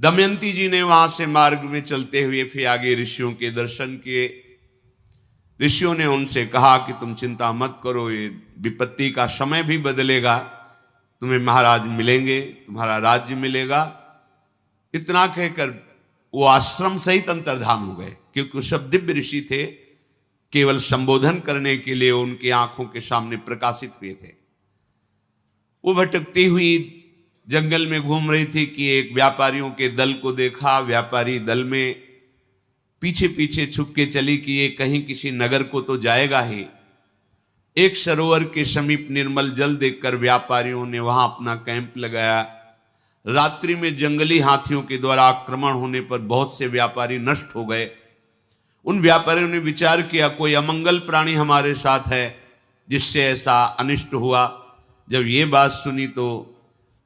दमयंती जी ने वहां से मार्ग में चलते हुए फिर आगे ऋषियों के दर्शन किए। ऋषियों ने उनसे कहा कि तुम चिंता मत करो, ये विपत्ति का समय भी बदलेगा, तुम्हें महाराज मिलेंगे, तुम्हारा राज्य मिलेगा। इतना कहकर वो आश्रम सहित अंतर्धान हो गए, क्योंकि वो सब दिव्य ऋषि थे, केवल संबोधन करने के लिए उनकी आंखों के सामने प्रकाशित हुए थे। वो भटकती हुई जंगल में घूम रही थी कि एक व्यापारियों के दल को देखा। व्यापारी दल में पीछे पीछे छुप के चली कि ये कहीं किसी नगर को तो जाएगा ही। एक सरोवर के समीप निर्मल जल देखकर व्यापारियों ने वहां अपना कैंप लगाया। रात्रि में जंगली हाथियों के द्वारा आक्रमण होने पर बहुत से व्यापारी नष्ट हो गए। उन व्यापारियों ने विचार किया कोई अमंगल प्राणी हमारे साथ है जिससे ऐसा अनिष्ट हुआ। जब ये बात सुनी तो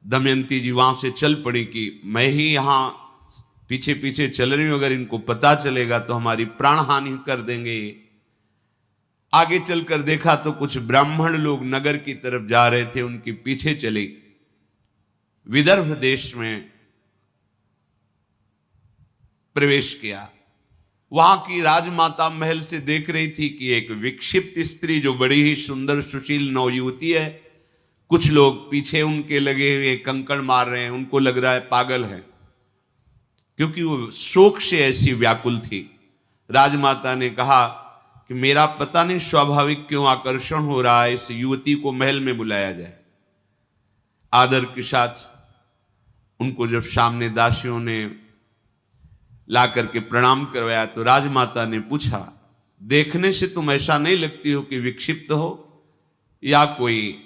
दमयंती जी वहां से चल पड़ी कि मैं ही यहाँ पीछे पीछे चल रही हूं, अगर इनको पता चलेगा तो हमारी प्राण हानि कर देंगे। आगे चलकर देखा तो कुछ ब्राह्मण लोग नगर की तरफ जा रहे थे, उनके पीछे चली। विदर्भ देश में प्रवेश किया। वहां की राजमाता महल से देख रही थी कि एक विक्षिप्त स्त्री जो बड़ी ही सुंदर सुशील नवयुवती है, कुछ लोग पीछे उनके लगे हुए कंकड़ मार रहे हैं, उनको लग रहा है पागल है, क्योंकि वो शोक से ऐसी व्याकुल थी। राजमाता ने कहा कि मेरा पता नहीं स्वाभाविक क्यों आकर्षण हो रहा है, इस युवती को महल में बुलाया जाए। आदर के साथ उनको जब सामने दासियों ने ला करके प्रणाम करवाया तो राजमाता ने पूछा, देखने से तुम ऐसा नहीं लगती हो कि विक्षिप्त हो या कोई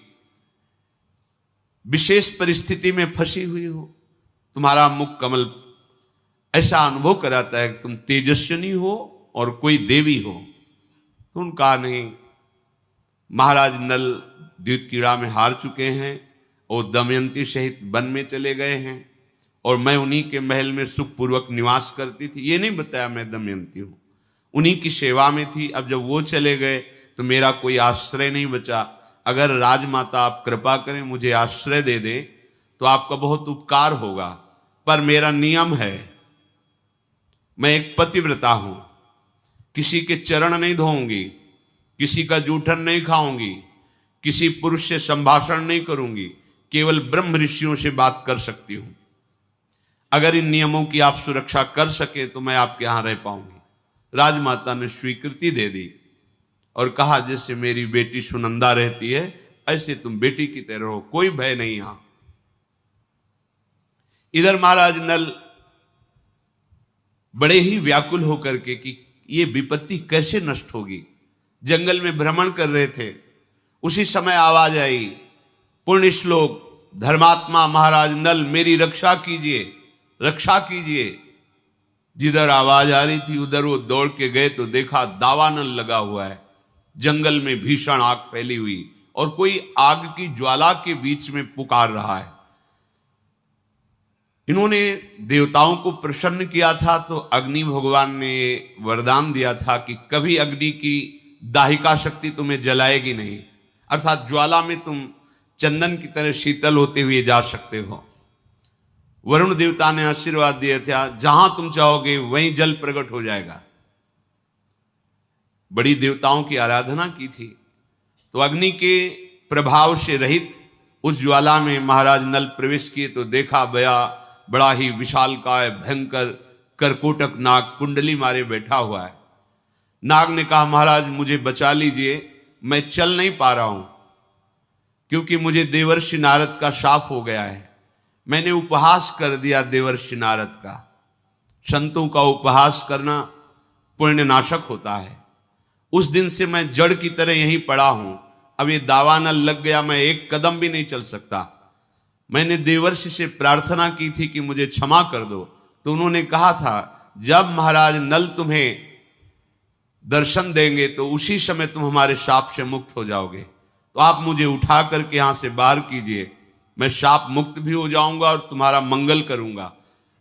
विशेष परिस्थिति में फंसी हुई हो? तुम्हारा मुख कमल ऐसा अनुभव कराता है कि तुम तेजस्विनी हो और कोई देवी हो। तो उनका नहीं, महाराज नल द्यूत कीड़ा में हार चुके हैं और दमयंती सहित वन में चले गए हैं और मैं उन्हीं के महल में सुखपूर्वक निवास करती थी। ये नहीं बताया मैं दमयंती हूं, उन्हीं की सेवा में थी। अब जब वो चले गए तो मेरा कोई आश्रय नहीं बचा। अगर राजमाता आप कृपा करें मुझे आश्रय दे दे तो आपका बहुत उपकार होगा, पर मेरा नियम है, मैं एक पतिव्रता हूं, किसी के चरण नहीं धोऊंगी, किसी का जूठन नहीं खाऊंगी, किसी पुरुष से संभाषण नहीं करूंगी, केवल ब्रह्म ऋषियों से बात कर सकती हूं। अगर इन नियमों की आप सुरक्षा कर सके तो मैं आपके यहां रह पाऊंगी। राजमाता ने स्वीकृति दे दी और कहा जैसे मेरी बेटी सुनंदा रहती है ऐसे तुम बेटी की तरह हो, कोई भय नहीं यहां। इधर महाराज नल बड़े ही व्याकुल होकर के कि ये विपत्ति कैसे नष्ट होगी, जंगल में भ्रमण कर रहे थे। उसी समय आवाज आई, पुण्य श्लोक धर्मात्मा महाराज नल मेरी रक्षा कीजिए, रक्षा कीजिए। जिधर आवाज आ रही थी उधर वो दौड़ के गए तो देखा दावानल लगा हुआ है, जंगल में भीषण आग फैली हुई और कोई आग की ज्वाला के बीच में पुकार रहा है। इन्होंने देवताओं को प्रसन्न किया था तो अग्नि भगवान ने वरदान दिया था कि कभी अग्नि की दाहिका शक्ति तुम्हें जलाएगी नहीं, अर्थात ज्वाला में तुम चंदन की तरह शीतल होते हुए जा सकते हो। वरुण देवता ने आशीर्वाद दिया था जहां तुम चाहोगे वहीं जल प्रकट हो जाएगा। बड़ी देवताओं की आराधना की थी तो अग्नि के प्रभाव से रहित उस ज्वाला में महाराज नल प्रवेश किए तो देखा बड़ा ही विशालकाय भयंकर करकोटक नाग कुंडली मारे बैठा हुआ है। नाग ने कहा महाराज मुझे बचा लीजिए, मैं चल नहीं पा रहा हूं क्योंकि मुझे देवर्षि नारद का शाप हो गया है। मैंने उपहास कर दिया देवर्षि नारद का। संतों का उपहास करना पुण्यनाशक होता है। उस दिन से मैं जड़ की तरह यहीं पड़ा हूं। अब ये दावानल लग गया, मैं एक कदम भी नहीं चल सकता। मैंने देवर्षि से प्रार्थना की थी कि मुझे क्षमा कर दो, तो उन्होंने कहा था जब महाराज नल तुम्हें दर्शन देंगे तो उसी समय तुम हमारे शाप से मुक्त हो जाओगे। तो आप मुझे उठा करके यहां से बाहर कीजिए, मैं शाप मुक्त भी हो जाऊंगा और तुम्हारा मंगल करूंगा।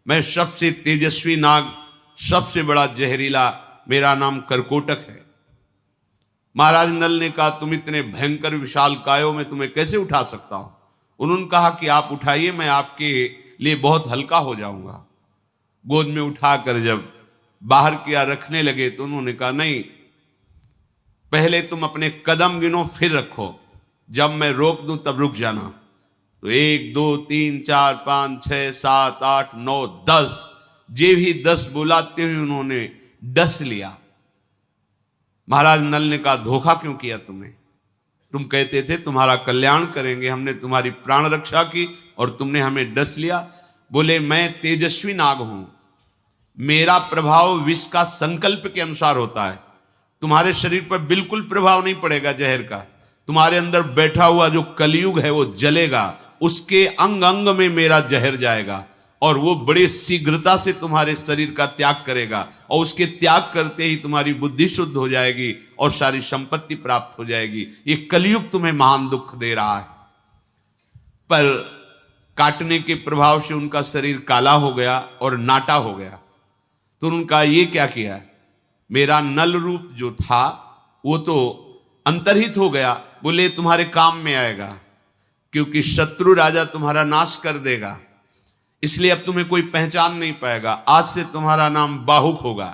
मैं सबसे तेजस्वी नाग, सबसे बड़ा जहरीला, मेरा नाम करकोटक है। महाराज नल ने कहा तुम इतने भयंकर विशाल कायों में तुम्हें कैसे उठा सकता हूं। उन्होंने कहा कि आप उठाइए, मैं आपके लिए बहुत हल्का हो जाऊंगा। गोद में उठाकर जब बाहर किया रखने लगे तो उन्होंने कहा नहीं, पहले तुम अपने कदम गिनो फिर रखो, जब मैं रोक दूं तब रुक जाना। तो 1 2 3 4 5 6 7 8 9 10, जे भी 10 बुलाते हुए उन्होंने डस लिया। महाराज नल ने कहा धोखा क्यों किया तुमने? तुम कहते थे तुम्हारा कल्याण करेंगे, हमने तुम्हारी प्राण रक्षा की और तुमने हमें डस लिया। बोले मैं तेजस्वी नाग हूं, मेरा प्रभाव विष का संकल्प के अनुसार होता है। तुम्हारे शरीर पर बिल्कुल प्रभाव नहीं पड़ेगा जहर का। तुम्हारे अंदर बैठा हुआ जो कलयुग है वो जलेगा, उसके अंग अंग में मेरा जहर जाएगा और वो बड़ी शीघ्रता से तुम्हारे शरीर का त्याग करेगा और उसके त्याग करते ही तुम्हारी बुद्धि शुद्ध हो जाएगी और सारी संपत्ति प्राप्त हो जाएगी। ये कलयुग तुम्हें महान दुख दे रहा है। पर काटने के प्रभाव से उनका शरीर काला हो गया और नाटा हो गया। तो उनका ये क्या किया, मेरा नल रूप जो था वो तो अंतर्हित हो गया। बोले तुम्हारे काम में आएगा, क्योंकि शत्रु राजा तुम्हारा नाश कर देगा, इसलिए अब तुम्हें कोई पहचान नहीं पाएगा। आज से तुम्हारा नाम बाहुक होगा,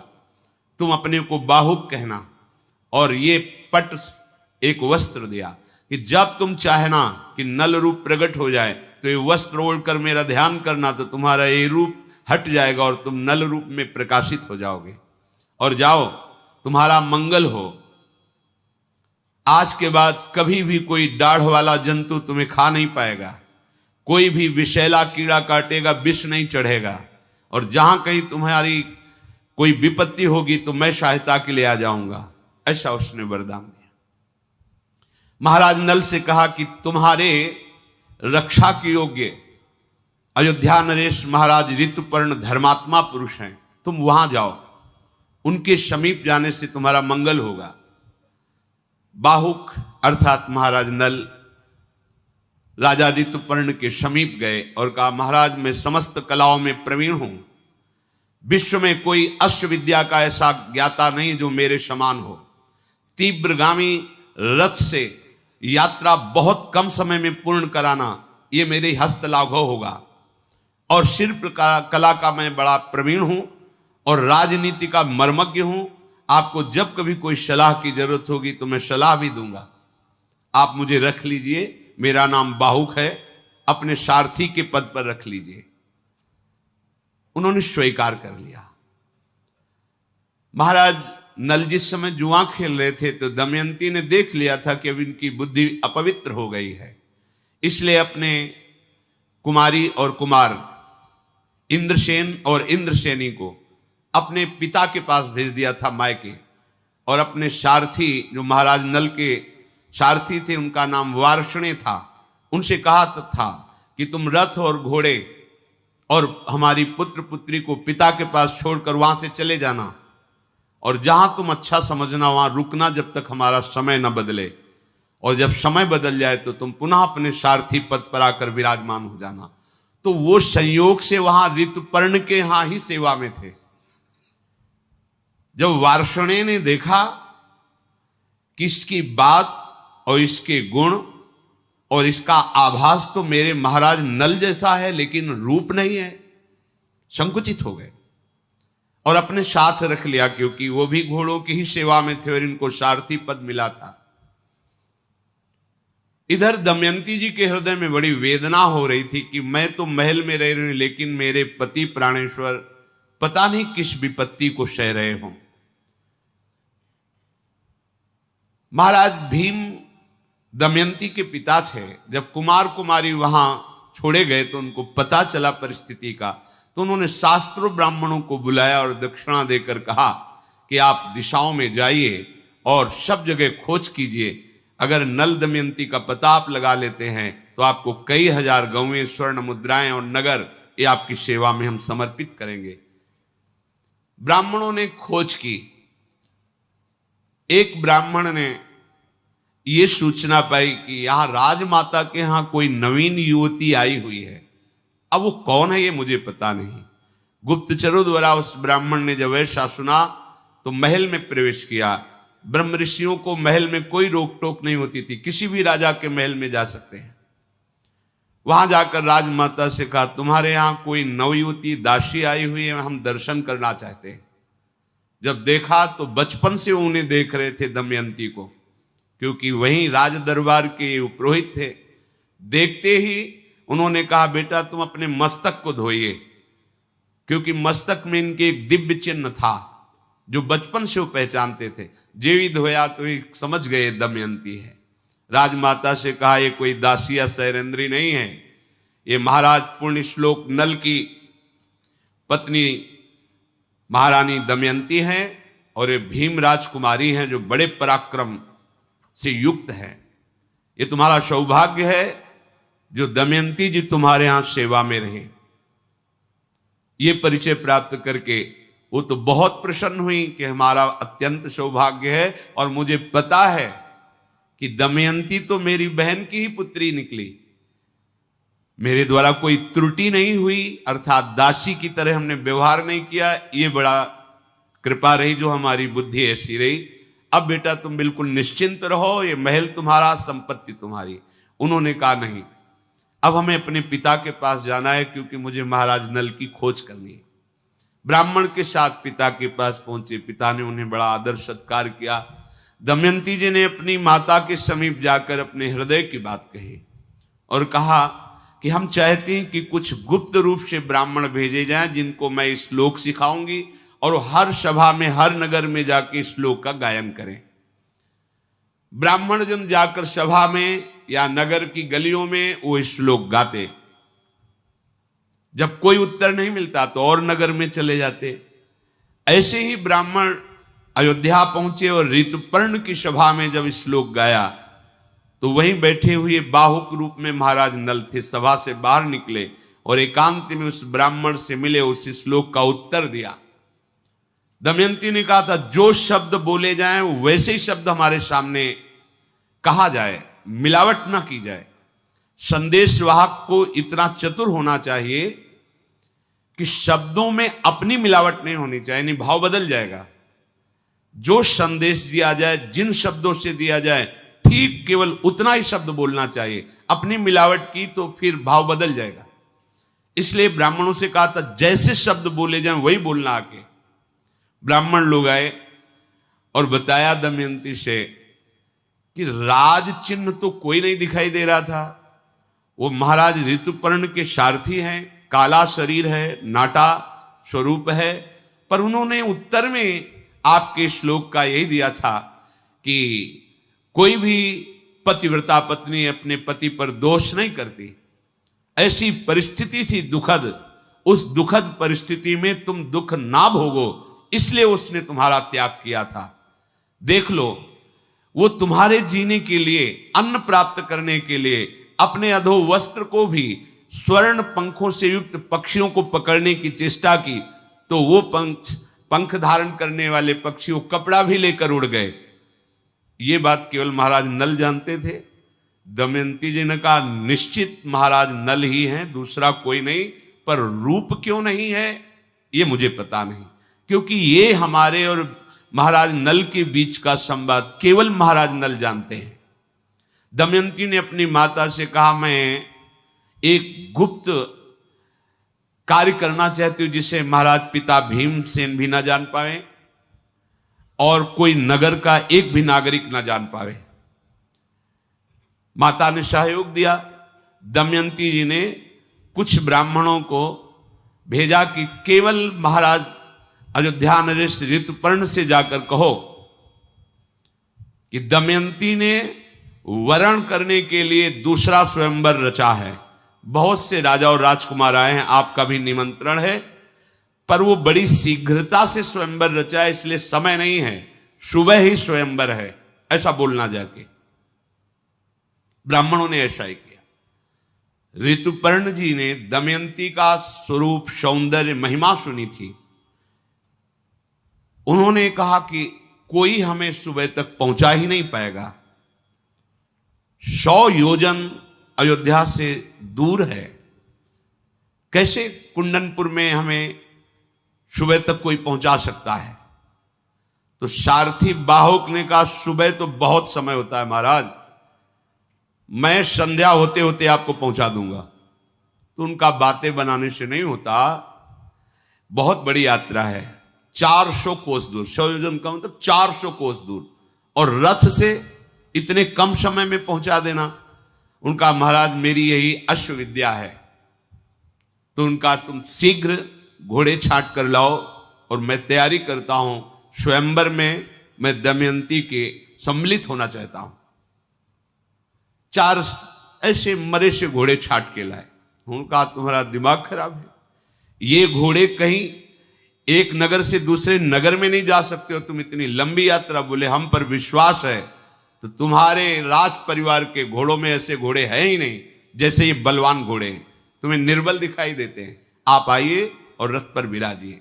तुम अपने को बाहुक कहना। और ये पट एक वस्त्र दिया कि जब तुम चाहना कि नल रूप प्रकट हो जाए तो ये वस्त्र ओढ़कर मेरा ध्यान करना, तो तुम्हारा ये रूप हट जाएगा और तुम नल रूप में प्रकाशित हो जाओगे। और जाओ, तुम्हारा मंगल हो। आज के बाद कभी भी कोई दाढ़ वाला जंतु तुम्हें खा नहीं पाएगा, कोई भी विषैला कीड़ा काटेगा, विष नहीं चढ़ेगा, और जहां कहीं तुम्हारी कोई विपत्ति होगी तो मैं सहायता के लिए आ जाऊंगा। ऐसा उसने वरदान दिया। महाराज नल से कहा कि तुम्हारे रक्षा के योग्य अयोध्या नरेश महाराज ऋतुपर्ण धर्मात्मा पुरुष हैं, तुम वहां जाओ, उनके समीप जाने से तुम्हारा मंगल होगा। बाहुक अर्थात महाराज नल राजा ऋतुपर्ण के समीप गए और कहा महाराज मैं समस्त कलाओं में प्रवीण हूं, विश्व में कोई अश्व विद्या का ऐसा ज्ञाता नहीं जो मेरे समान हो। तीव्रगामी रथ से यात्रा बहुत कम समय में पूर्ण कराना ये मेरे हस्त लाघव होगा, और शिल्प कला का मैं बड़ा प्रवीण हूं और राजनीति का मर्मज्ञ हूं। आपको जब कभी कोई सलाह की जरूरत होगी तो मैं सलाह भी दूंगा, आप मुझे रख लीजिए, मेरा नाम बाहुक है, अपने सारथी के पद पर रख लीजिए। उन्होंने स्वीकार कर लिया। महाराज नल जिस समय जुआ खेल रहे थे तो दमयंती ने देख लिया था कि अब इनकी बुद्धि अपवित्र हो गई है, इसलिए अपने कुमारी और कुमार इंद्रसेन और इंद्रसेनी को अपने पिता के पास भेज दिया था मायके, और अपने सारथी जो महाराज नल के सारथी थे उनका नाम वार्ष्णे था, उनसे कहा था कि तुम रथ और घोड़े और हमारी पुत्र पुत्री को पिता के पास छोड़कर वहां से चले जाना, और जहां तुम अच्छा समझना वहां रुकना जब तक हमारा समय न बदले, और जब समय बदल जाए तो तुम पुनः अपने सारथी पद पर आकर विराजमान हो जाना। तो वो संयोग से वहां ऋतुपर्ण के यहां ही सेवा में थे। जब वार्ष्णे ने देखा कि इसकी बात और इसके गुण और इसका आभास तो मेरे महाराज नल जैसा है लेकिन रूप नहीं है, संकुचित हो गए और अपने साथ रख लिया, क्योंकि वो भी घोड़ों की ही सेवा में थे और इनको सारथी पद मिला था। इधर दमयंती जी के हृदय में बड़ी वेदना हो रही थी कि मैं तो महल में रह रही हूं लेकिन मेरे पति प्राणेश्वर पता नहीं किस विपत्ति को सह रहे हों। महाराज भीम दमयंती के पिता थे। जब कुमार कुमारी वहां छोड़े गए तो उनको पता चला परिस्थिति का, तो उन्होंने शास्त्रों ब्राह्मणों को बुलाया और दक्षिणा देकर कहा कि आप दिशाओं में जाइए और सब जगह खोज कीजिए, अगर नल दमयंती का पता आप लगा लेते हैं तो आपको कई हजार गौवें, स्वर्ण मुद्राएं और नगर ये आपकी सेवा में हम समर्पित करेंगे। ब्राह्मणों ने खोज की। एक ब्राह्मण ने ये सूचना पाई कि यहां राजमाता के यहां कोई नवीन युवती आई हुई है। अब वो कौन है ये मुझे पता नहीं। गुप्तचरों द्वारा उस ब्राह्मण ने जब ऐसा सुना तो महल में प्रवेश किया। ब्रह्म ऋषियों को महल में कोई रोक टोक नहीं होती थी, किसी भी राजा के महल में जा सकते हैं। वहां जाकर राजमाता से कहा, तुम्हारे यहां कोई नवयुवती दासी आई हुई है, हम दर्शन करना चाहते हैं। जब देखा तो बचपन से उन्हें देख रहे थे दमयंती को, क्योंकि वहीं राज दरबार के पुरोहित थे। देखते ही उन्होंने कहा, बेटा तुम अपने मस्तक को धोइए, क्योंकि मस्तक में इनके एक दिव्य चिन्ह था जो बचपन से वो पहचानते थे। जेवी धोया तो ये समझ गए दमयंती है। राजमाता से कहा, ये कोई दासी या शैलेंद्री नहीं है, ये महाराज पुण्य श्लोक नल की पत्नी महारानी दमयंती है, और ये भीम राजकुमारी हैं जो बड़े पराक्रम से युक्त है। ये तुम्हारा सौभाग्य है जो दमयंती जी तुम्हारे यहां सेवा में रहे। ये परिचय प्राप्त करके वो तो बहुत प्रसन्न हुई कि हमारा अत्यंत सौभाग्य है, और मुझे पता है कि दमयंती तो मेरी बहन की ही पुत्री निकली, मेरे द्वारा कोई त्रुटि नहीं हुई, अर्थात दासी की तरह हमने व्यवहार नहीं किया। ये बड़ा कृपा रही जो हमारी बुद्धि ऐसी रही। अब बेटा तुम बिल्कुल निश्चिंत रहो, ये महल तुम्हारा, संपत्ति तुम्हारी। उन्होंने कहा, नहीं, अब हमें अपने पिता के पास जाना है, क्योंकि मुझे महाराज नल की खोज करनी है। ब्राह्मण के साथ पिता के पास पहुंचे। पिता ने उन्हें बड़ा आदर सत्कार किया। दमयंती जी ने अपनी माता के समीप जाकर अपने हृदय की बात कही और कहा कि हम चाहते हैं कि कुछ गुप्त रूप से ब्राह्मण भेजे जाएं, जिनको मैं श्लोक सिखाऊंगी, और हर सभा में, हर नगर में जाके श्लोक का गायन करें। ब्राह्मण जन जाकर सभा में या नगर की गलियों में वो श्लोक गाते। जब कोई उत्तर नहीं मिलता तो और नगर में चले जाते। ऐसे ही ब्राह्मण अयोध्या पहुंचे और ऋतुपर्ण की सभा में जब श्लोक गाया तो वहीं बैठे हुए बाहुक रूप में महाराज नल थे। सभा से बाहर निकले और एकांत में उस ब्राह्मण से मिले, उस श्लोक का उत्तर दिया। दमयंती ने कहा था, जो शब्द बोले जाएं वैसे ही शब्द हमारे सामने कहा जाए, मिलावट ना की जाए। संदेश वाहक को इतना चतुर होना चाहिए कि शब्दों में अपनी मिलावट नहीं होनी चाहिए, नहीं भाव बदल जाएगा। जो संदेश दिया जाए, जिन शब्दों से दिया जाए, ठीक केवल उतना ही शब्द बोलना चाहिए। अपनी मिलावट की तो फिर भाव बदल जाएगा। इसलिए ब्राह्मणों से कहा था, जैसे शब्द बोले जाएं वही बोलना आके। ब्राह्मण लोग आए और बताया दमयंती से कि राज चिन्ह तो कोई नहीं दिखाई दे रहा था। वो महाराज ऋतुपर्ण के सारथी हैं, काला शरीर है, नाटा स्वरूप है, पर उन्होंने उत्तर में आपके श्लोक का यही दिया था कि कोई भी पतिव्रता पत्नी अपने पति पर दोष नहीं करती। ऐसी परिस्थिति थी दुखद, उस दुखद परिस्थिति में तुम दुख ना भोगो, इसलिए उसने तुम्हारा त्याग किया था। देख लो, वो तुम्हारे जीने के लिए, अन्न प्राप्त करने के लिए अपने अधो वस्त्र को भी स्वर्ण पंखों से युक्त पक्षियों को पकड़ने की चेष्टा की, तो वो पंख धारण करने वाले पक्षी वो कपड़ा भी लेकर उड़ गए। ये बात केवल महाराज नल जानते थे। दमयंती जी ने कहा, निश्चित महाराज नल ही हैं, दूसरा कोई नहीं, पर रूप क्यों नहीं है ये मुझे पता नहीं, क्योंकि ये हमारे और महाराज नल के बीच का संवाद केवल महाराज नल जानते हैं। दमयंती ने अपनी माता से कहा, मैं एक गुप्त कार्य करना चाहती हूं जिसे महाराज पिता भीमसेन भी ना जान पाए और कोई नगर का एक भी नागरिक ना जान पाए। माता ने सहयोग दिया। दमयंती जी ने कुछ ब्राह्मणों को भेजा कि केवल महाराज अयोध्या नरेश ऋतुपर्ण से जाकर कहो कि दमयंती ने वरण करने के लिए दूसरा स्वयंवर रचा है। बहुत से राजा और राजकुमार आए हैं, आपका भी निमंत्रण है, पर वो बड़ी शीघ्रता से स्वयंवर रचा है, इसलिए समय नहीं है, सुबह ही स्वयंवर है, ऐसा बोलना जाके। ब्राह्मणों ने ऐसा ही किया। ऋतुपर्ण जी ने दमयंती का स्वरूप, सौंदर्य, महिमा सुनी थी। उन्होंने कहा कि कोई हमें सुबह तक पहुंचा ही नहीं पाएगा, 100 योजन अयोध्या से दूर है, कैसे कुंडनपुर में हमें सुबह तक कोई पहुंचा सकता है। तो सारथी बाहुक ने कहा, सुबह तो बहुत समय होता है महाराज, मैं संध्या होते होते आपको पहुंचा दूंगा। तो उनका बातें बनाने से नहीं होता। बहुत बड़ी यात्रा है, 400 कोस दूर, 100 योजन का मतलब 400 कोस दूर, और रथ से इतने कम समय में पहुंचा देना। उनका महाराज मेरी यही अश्व विद्या है, तो उनका तुम शीघ्र घोड़े छांट कर लाओ और मैं तैयारी करता हूं, स्वयंवर में मैं दमयंती के सम्मिलित होना चाहता हूं। 4 ऐसे मरे से घोड़े छाट के लाए। उनका तुम्हारा दिमाग खराब है, ये घोड़े कहीं एक नगर से दूसरे नगर में नहीं जा सकते हो, तुम इतनी लंबी यात्रा। बोले हम पर विश्वास है, तो तुम्हारे राज परिवार के घोड़ों में ऐसे घोड़े हैं ही नहीं जैसे ये बलवान घोड़े हैं, तुम्हें निर्बल दिखाई देते हैं। आप आइए और रथ पर विराजिए।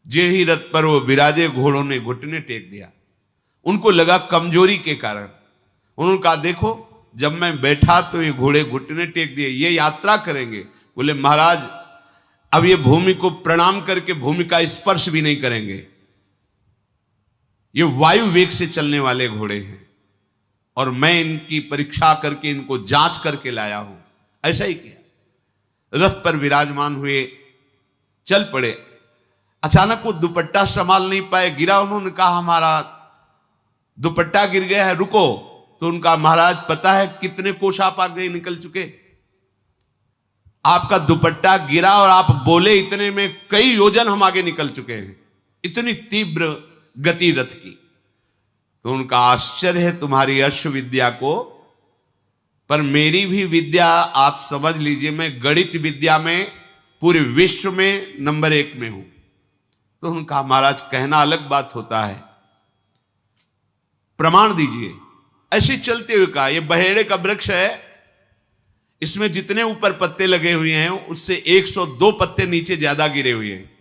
जे ही रथ पर वो विराजे, घोड़ों ने घुटने टेक दिया। उनको लगा कमजोरी के कारण। उन्होंने कहा देखो, जब मैं बैठा तो ये घोड़े घुटने टेक दिए, ये यात्रा करेंगे। बोले महाराज अब ये भूमि को प्रणाम करके भूमि का स्पर्श भी नहीं करेंगे, ये वायु वेग से चलने वाले घोड़े हैं और मैं इनकी परीक्षा करके इनको जांच करके लाया हूं। ऐसा ही किया, रथ पर विराजमान हुए, चल पड़े। अचानक वो दुपट्टा संभाल नहीं पाए, गिरा। उन्होंने कहा हमारा दुपट्टा गिर गया है, रुको। तो उनका महाराज पता है कितने कोस आप आगे निकल चुके? आपका दुपट्टा गिरा और आप बोले इतने में कई योजन हम आगे निकल चुके हैं, इतनी तीव्र गति रथ की। तो उनका आश्चर्य है तुम्हारी अश्व विद्या को, पर मेरी भी विद्या आप समझ लीजिए, मैं गणित विद्या में पूरे विश्व में नंबर 1 में हूं। तो उनका महाराज कहना अलग बात होता है, प्रमाण दीजिए। ऐसे चलते हुए कहा, यह बहेड़े का वृक्ष है, इसमें जितने ऊपर पत्ते लगे हुए हैं उससे 102 पत्ते नीचे ज्यादा गिरे हुए हैं।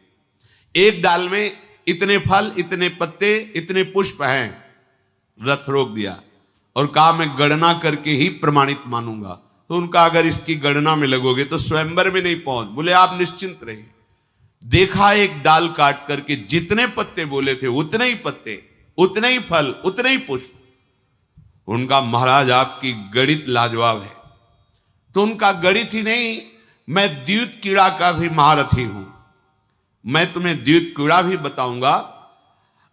एक डाल में इतने फल, इतने पत्ते, इतने पुष्प हैं। रथ रोक दिया और कहा मैं गणना करके ही प्रमाणित मानूंगा। तो उनका अगर इसकी गणना में लगोगे तो स्वयंवर में नहीं पहुंच। बोले आप निश्चिंत रहिए। देखा एक डाल काट करके जितने पत्ते बोले थे उतने ही पत्ते, उतने ही फल, उतने ही पुष्प। उनका महाराज आपकी गणित लाजवाब है। तो उनका गणित ही नहीं, मैं द्यूत कीड़ा का भी महारथी हूं, मैं तुम्हें द्यूत कीड़ा भी बताऊंगा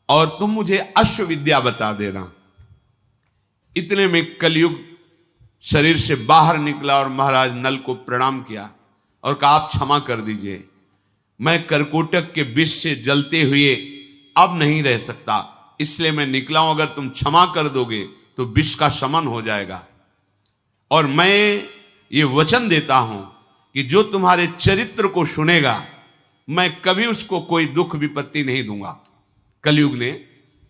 और तुम मुझे अश्व विद्या बता देना। इतने में कलयुग शरीर से बाहर निकला और महाराज नल को प्रणाम किया और कहा आप क्षमा कर दीजिए, मैं करकोटक के विष से जलते हुए अब नहीं रह सकता, इसलिए मैं निकला हूं। अगर तुम क्षमा कर दोगे तो विष का शमन हो जाएगा। और मैं ये वचन देता हूं कि जो तुम्हारे चरित्र को सुनेगा मैं कभी उसको कोई दुख विपत्ति नहीं दूंगा। कलयुग ने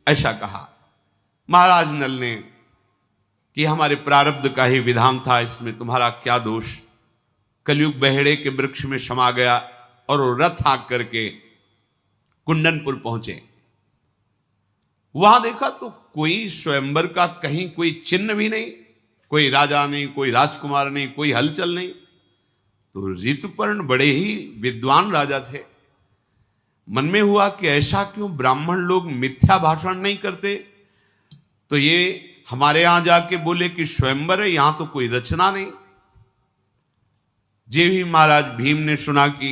ऐसा कहा। महाराज नल ने कि हमारे प्रारब्ध का ही विधान था, इसमें तुम्हारा क्या दोष। कलयुग बहेड़े के वृक्ष में समा गया और वो रथ हाँक करके कुंडनपुर पहुंचे। वहां देखा तो कोई स्वयंवर का कहीं कोई चिन्ह भी नहीं, कोई राजा नहीं, कोई राजकुमार नहीं, कोई हलचल नहीं। तो ऋतुपर्ण बड़े ही विद्वान राजा थे। मन में हुआ कि ऐसा क्यों ब्राह्मण लोग मिथ्या भाषण नहीं करते। तो ये हमारे यहां जाके बोले कि स्वयंवर है, यहां तो कोई रचना नहीं। जे ही महाराज भीम ने सुना कि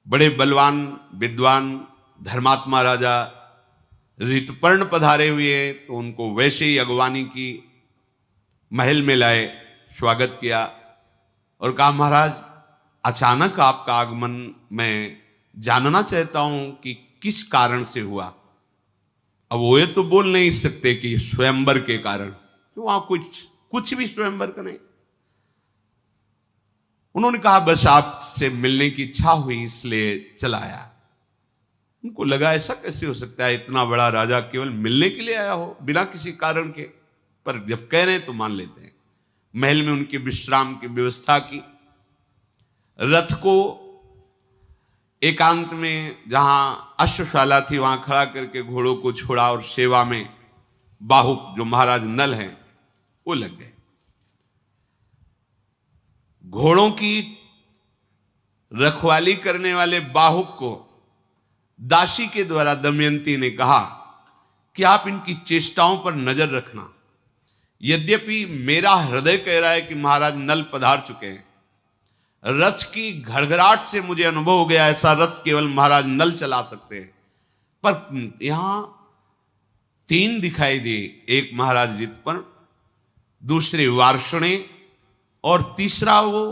बड़े बलवान विद्वान धर्मात्मा राजा ऋतुपर्ण पधारे हुए हैं, तो उनको वैसे ही अगवानी की, महल में लाए, स्वागत किया और कहा महाराज अचानक आपका आगमन मैं जानना चाहता हूं कि किस कारण से हुआ। अब वो ये तो बोल नहीं सकते कि स्वयंवर के कारण, तो वहां कुछ भी स्वयंवर का नहीं। उन्होंने कहा बस आपसे मिलने की इच्छा हुई इसलिए चला आया। उनको लगा ऐसा कैसे हो सकता है, इतना बड़ा राजा केवल मिलने के लिए आया हो बिना किसी कारण के। पर जब कह रहे हैं तो मान लेते हैं। महल में उनके विश्राम की व्यवस्था की। रथ को एकांत में जहां अश्वशाला थी वहां खड़ा करके घोड़ों को छोड़ा और सेवा में बाहुक जो महाराज नल हैं वो लग गए। घोड़ों की रखवाली करने वाले बाहुक को दासी के द्वारा दमयंती ने कहा कि आप इनकी चेष्टाओं पर नजर रखना। यद्यपि मेरा हृदय कह रहा है कि महाराज नल पधार चुके हैं, रथ की घड़घड़ाहट से मुझे अनुभव हो गया ऐसा रथ केवल महाराज नल चला सकते हैं। पर यहां 3 दिखाई दिए, एक महाराज ऋतुपर्ण, दूसरे वार्ष्णेय और तीसरा वो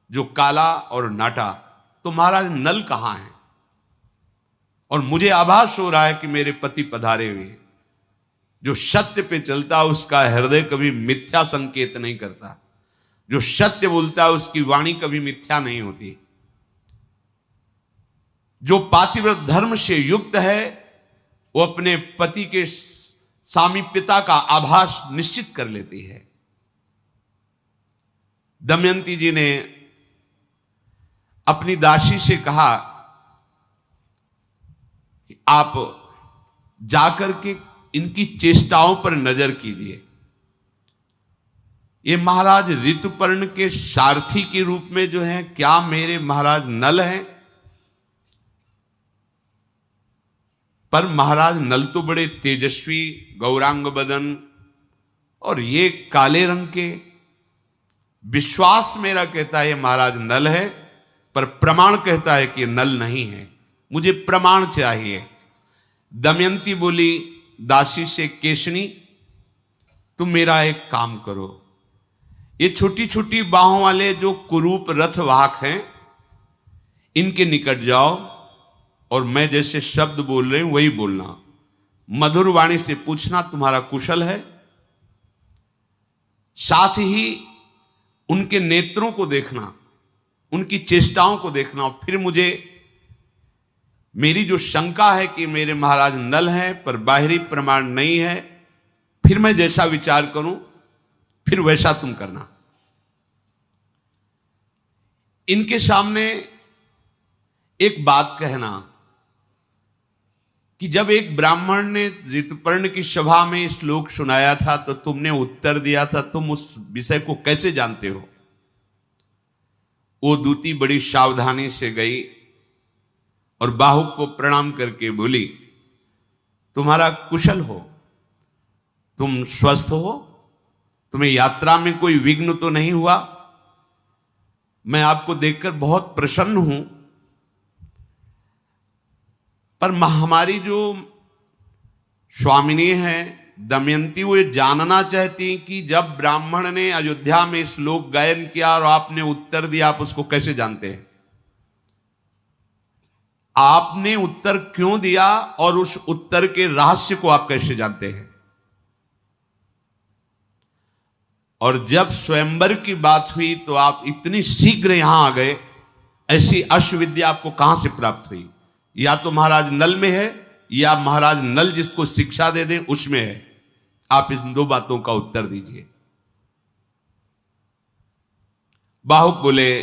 जो काला और नाटा। तो महाराज नल कहां है? और मुझे आभास हो रहा है कि मेरे पति पधारे हुए हैं। जो सत्य पे चलता है उसका हृदय कभी मिथ्या संकेत नहीं करता, जो सत्य बोलता है उसकी वाणी कभी मिथ्या नहीं होती। जो पातिव्रत धर्म से युक्त है वो अपने पति के सामीप्यता का आभास निश्चित कर लेती है। दमयंती जी ने अपनी दासी से कहा कि आप जाकर के इनकी चेष्टाओं पर नजर कीजिए। ये महाराज ऋतुपर्ण के सारथी के रूप में जो है, क्या मेरे महाराज नल हैं? पर महाराज नल तो बड़े तेजस्वी, गौरांग बदन और ये काले रंग के। विश्वास मेरा कहता है ये महाराज नल है, पर प्रमाण कहता है कि नल नहीं है। मुझे प्रमाण चाहिए। दमयंती बोली दासी से, केशनी तुम मेरा एक काम करो, ये छोटी छोटी बाहों वाले जो कुरूप रथवाहक हैं इनके निकट जाओ और मैं जैसे शब्द बोल रही हूं वही बोलना। मधुर वाणी से पूछना तुम्हारा कुशल है। साथ ही उनके नेत्रों को देखना, उनकी चेष्टाओं को देखना। और फिर मुझे मेरी जो शंका है कि मेरे महाराज नल हैं पर बाहरी प्रमाण नहीं है, फिर मैं जैसा विचार करूं फिर वैसा तुम करना। इनके सामने एक बात कहना कि जब एक ब्राह्मण ने ऋतुपर्ण की सभा में श्लोक सुनाया था तो तुमने उत्तर दिया था, तुम उस विषय को कैसे जानते हो? वो दूती बड़ी सावधानी से गई और बाहुक को प्रणाम करके बोली, तुम्हारा कुशल हो, तुम स्वस्थ हो, तुम्हें यात्रा में कोई विघ्न तो नहीं हुआ? मैं आपको देखकर बहुत प्रसन्न हूं, पर हमारी जो स्वामिनी है दमयंती वो ये जानना चाहती कि जब ब्राह्मण ने अयोध्या में श्लोक गायन किया और आपने उत्तर दिया, आप उसको कैसे जानते हैं? आपने उत्तर क्यों दिया और उस उत्तर के रहस्य को आप कैसे जानते हैं? और जब स्वयंवर की बात हुई तो आप इतनी शीघ्र यहां आ गए, ऐसी अश्वविद्या आपको कहां से प्राप्त हुई? या तो महाराज नल में है या महाराज नल जिसको शिक्षा दे दें उसमें है। आप इस 2 बातों का उत्तर दीजिए। बाहुक बोले,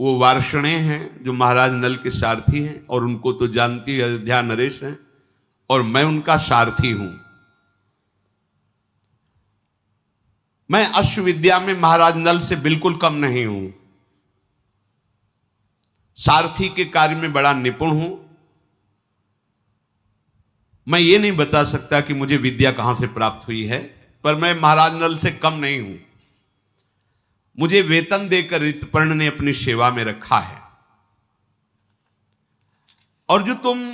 वो वार्ष्णेय हैं जो महाराज नल के सारथी हैं और उनको तो जानती अयोध्या नरेश हैं और मैं उनका सारथी हूं। मैं अश्वविद्या में महाराज नल से बिल्कुल कम नहीं हूं, सारथी के कार्य में बड़ा निपुण हूं। मैं ये नहीं बता सकता कि मुझे विद्या कहां से प्राप्त हुई है, पर मैं महाराज नल से कम नहीं हूं। मुझे वेतन देकर ऋतुपर्ण ने अपनी सेवा में रखा है। और जो तुम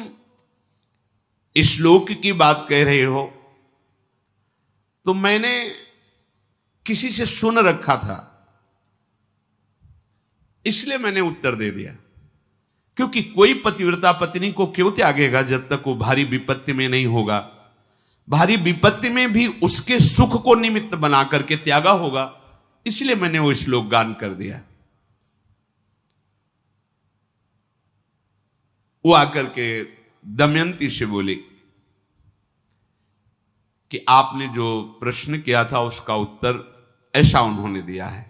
श्लोक की बात कह रहे हो तो मैंने किसी से सुन रखा था, इसलिए मैंने उत्तर दे दिया। क्योंकि कोई पतिव्रता पत्नी को क्यों त्यागेगा जब तक वो भारी विपत्ति में नहीं होगा? भारी विपत्ति में भी उसके सुख को निमित्त बना करके त्यागा होगा, इसलिए मैंने वो श्लोक गान कर दिया। वो आकर के दमयंती से बोली कि आपने जो प्रश्न किया था उसका उत्तर ऐसा उन्होंने दिया है।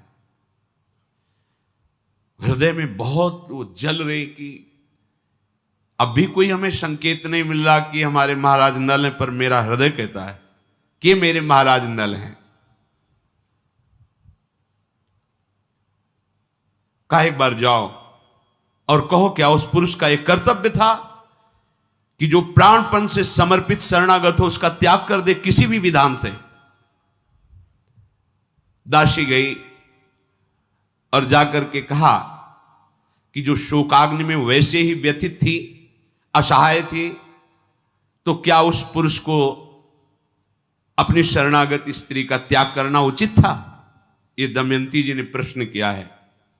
हृदय में बहुत वो जल रही कि अब भी कोई हमें संकेत नहीं मिल रहा कि हमारे महाराज नल हैं, पर मेरा हृदय कहता है कि मेरे महाराज नल हैं। कहा एक बार जाओ और कहो क्या उस पुरुष का एक कर्तव्य था कि जो प्राणपण से समर्पित शरणागत हो उसका त्याग कर दे किसी भी विधान से। दासी गई और जाकर के कहा कि जो शोकाग्नि में वैसे ही व्यथित थी, असहाय थी, तो क्या उस पुरुष को अपनी शरणागत स्त्री का त्याग करना उचित था? ये दमयंती जी ने प्रश्न किया है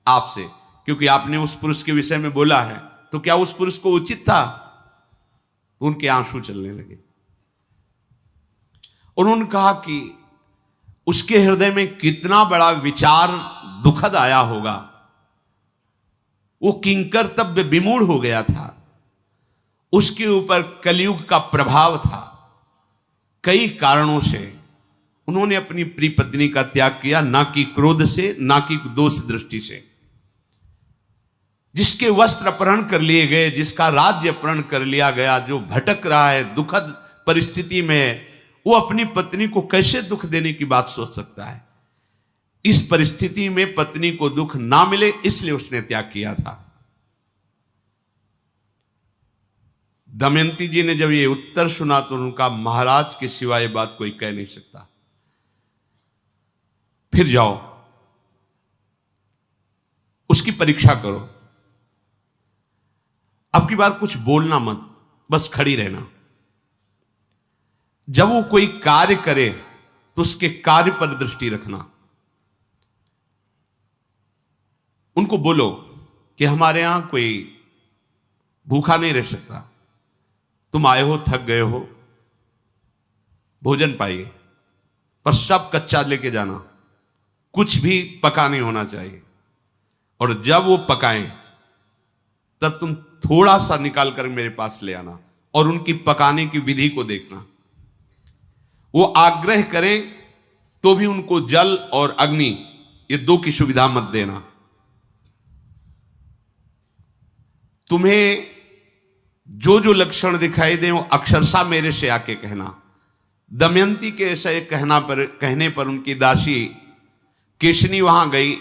आपसे, क्योंकि आपने उस पुरुष के विषय में बोला है, तो क्या उस पुरुष को उचित था? उनके आंसू चलने लगे। उन्होंने कहा कि उसके हृदय में कितना बड़ा विचार दुखद आया होगा। वो किंकर्तव्य विमूढ़ हो गया था, उसके ऊपर कलयुग का प्रभाव था। कई कारणों से उन्होंने अपनी प्रिय पत्नी का त्याग किया, ना कि क्रोध से, ना कि दोष दृष्टि से। जिसके वस्त्र अपहरण कर लिए गए, जिसका राज्य अपहरण कर लिया गया, जो भटक रहा है, दुखद परिस्थिति में, वो अपनी पत्नी को कैसे दुख देने की बात सोच सकता है? इस परिस्थिति में पत्नी को दुख ना मिले, इसलिए उसने त्याग किया था। दमयंती जी ने जब ये उत्तर सुना तो उनका, महाराज के सिवाय बात कोई कह नहीं सकता, फिर जाओ, उसकी परीक्षा करो, अब की बार कुछ बोलना मत, बस खड़ी रहना। जब वो कोई कार्य करे तो उसके कार्य पर दृष्टि रखना। उनको बोलो कि हमारे यहां कोई भूखा नहीं रह सकता, तुम आए हो, थक गए हो, भोजन पाइए, पर सब कच्चा लेके जाना, कुछ भी पका नहीं होना चाहिए। और जब वो पकाएं तब तुम थोड़ा सा निकाल कर मेरे पास ले आना, और उनकी पकाने की विधि को देखना। वो आग्रह करें तो भी उनको जल और अग्नि, ये दो की सुविधा मत देना। तुम्हें जो जो लक्षण दिखाई दे वो अक्षरशः मेरे से आके कहना। दमयंती के ऐसे कहने पर उनकी दासी केशनी वहां गई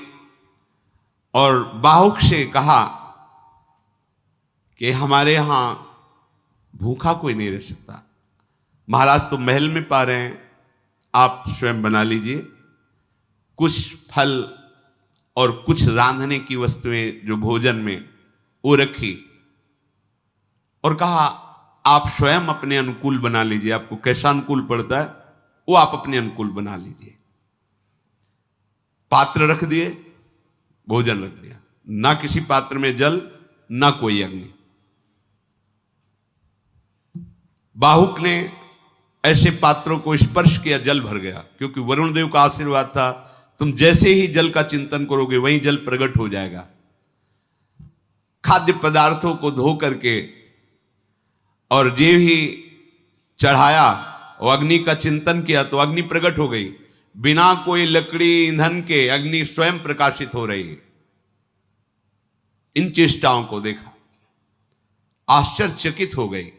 और बाहुक से कहा कि हमारे यहां भूखा कोई नहीं रह सकता, महाराज तो महल में पा रहे हैं, आप स्वयं बना लीजिए। कुछ फल और कुछ रांधने की वस्तुएं जो भोजन में, वो रखी और कहा आप स्वयं अपने अनुकूल बना लीजिए, आपको कैसा अनुकूल पड़ता है वो आप अपने अनुकूल बना लीजिए। पात्र रख दिए, भोजन रख दिया, ना किसी पात्र में जल, ना कोई अग्नि। बाहुक ने ऐसे पात्रों को स्पर्श किया, जल भर गया, क्योंकि वरुण देव का आशीर्वाद था, तुम जैसे ही जल का चिंतन करोगे वहीं जल प्रकट हो जाएगा। खाद्य पदार्थों को धो करके और जे ही चढ़ाया और अग्नि का चिंतन किया तो अग्नि प्रकट हो गई। बिना कोई लकड़ी ईंधन के अग्नि स्वयं प्रकाशित हो रही है। इन चेष्टाओं को देखा, आश्चर्यचकित हो गई,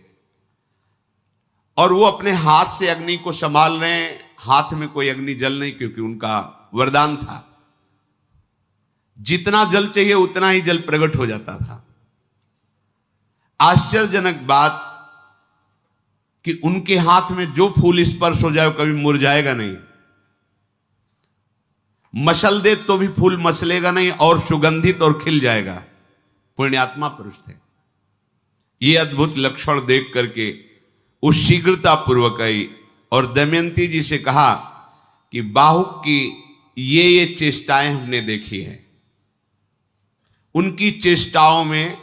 और वो अपने हाथ से अग्नि को संभाल रहे हैं। हाथ में कोई अग्नि जल नहीं, क्योंकि उनका वरदान था, जितना जल चाहिए उतना ही जल प्रकट हो जाता था। आश्चर्यजनक बात कि उनके हाथ में जो फूल स्पर्श हो जाए कभी मुरझाएगा नहीं, मसल दे तो भी फूल मसलेगा नहीं, और सुगंधित और खिल जाएगा। पुण्यात्मा पुरुष थे। ये अद्भुत लक्षण देख करके उस शीघ्रता पूर्वक आई और दमयंती जी से कहा कि बाहुक की ये चेष्टाएं हमने देखी है। उनकी चेष्टाओं में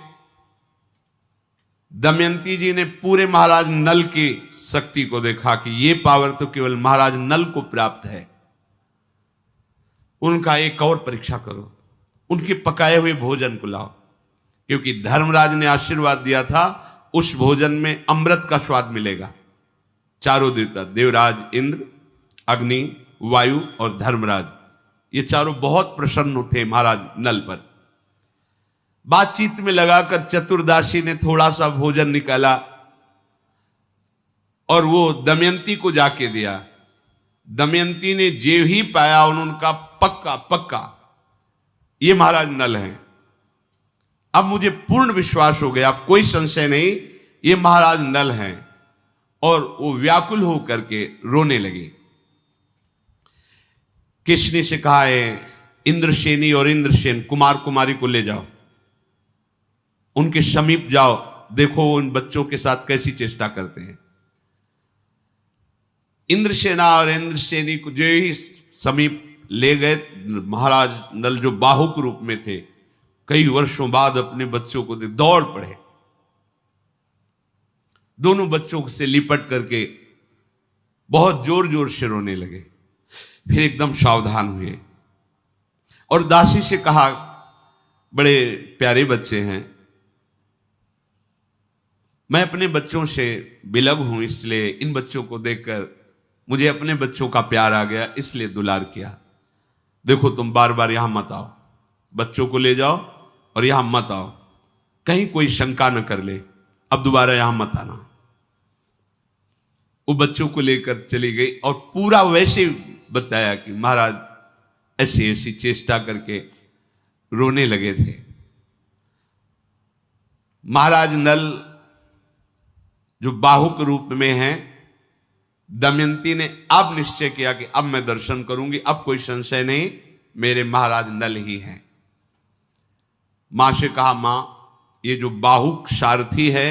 दमयंती जी ने पूरे महाराज नल की शक्ति को देखा कि ये पावर तो केवल महाराज नल को प्राप्त है। उनका एक और परीक्षा करो, उनके पकाए हुए भोजन को लाओ, क्योंकि धर्मराज ने आशीर्वाद दिया था उस भोजन में अमृत का स्वाद मिलेगा। चारों देवता, देवराज इंद्र, अग्नि, वायु और धर्मराज, ये चारों बहुत प्रसन्न थे महाराज नल पर। बातचीत में लगाकर चतुर्दासी ने थोड़ा सा भोजन निकाला और वो दमयंती को जाके दिया। दमयंती ने जे ही पाया उनका पक्का पक्का ये महाराज नल हैं। अब मुझे पूर्ण विश्वास हो गया, कोई संशय नहीं, ये महाराज नल हैं। और वो व्याकुल होकर के रोने लगे। किसने से कहा है इंद्रसेनी और इंद्रसेन कुमार कुमारी को ले जाओ, उनके समीप जाओ, देखो उन बच्चों के साथ कैसी चेष्टा करते हैं। इंद्रसेना और इंद्रसेनी को जो ही समीप ले गए, महाराज नल जो बाहुक रूप में थे, कई वर्षों बाद अपने बच्चों को दौड़ पड़े, दोनों बच्चों से लिपट करके बहुत जोर जोर से रोने लगे। फिर एकदम सावधान हुए और दासी से कहा, बड़े प्यारे बच्चे हैं, मैं अपने बच्चों से बिलग हूं, इसलिए इन बच्चों को देखकर मुझे अपने बच्चों का प्यार आ गया, इसलिए दुलार किया। देखो तुम बार बार यहां मत आओ, बच्चों को ले जाओ और यहां मत आओ, कहीं कोई शंका न कर ले, अब दोबारा यहां मत आना। वो बच्चों को लेकर चली गई और पूरा वैसे बताया कि महाराज ऐसी ऐसी चेष्टा करके रोने लगे थे। महाराज नल जो बाहुक रूप में हैं, दमयंती ने अब निश्चय किया कि अब मैं दर्शन करूंगी, अब कोई संशय नहीं, मेरे महाराज नल ही हैं। मां से कहा, मां ये जो बाहुक सारथी है,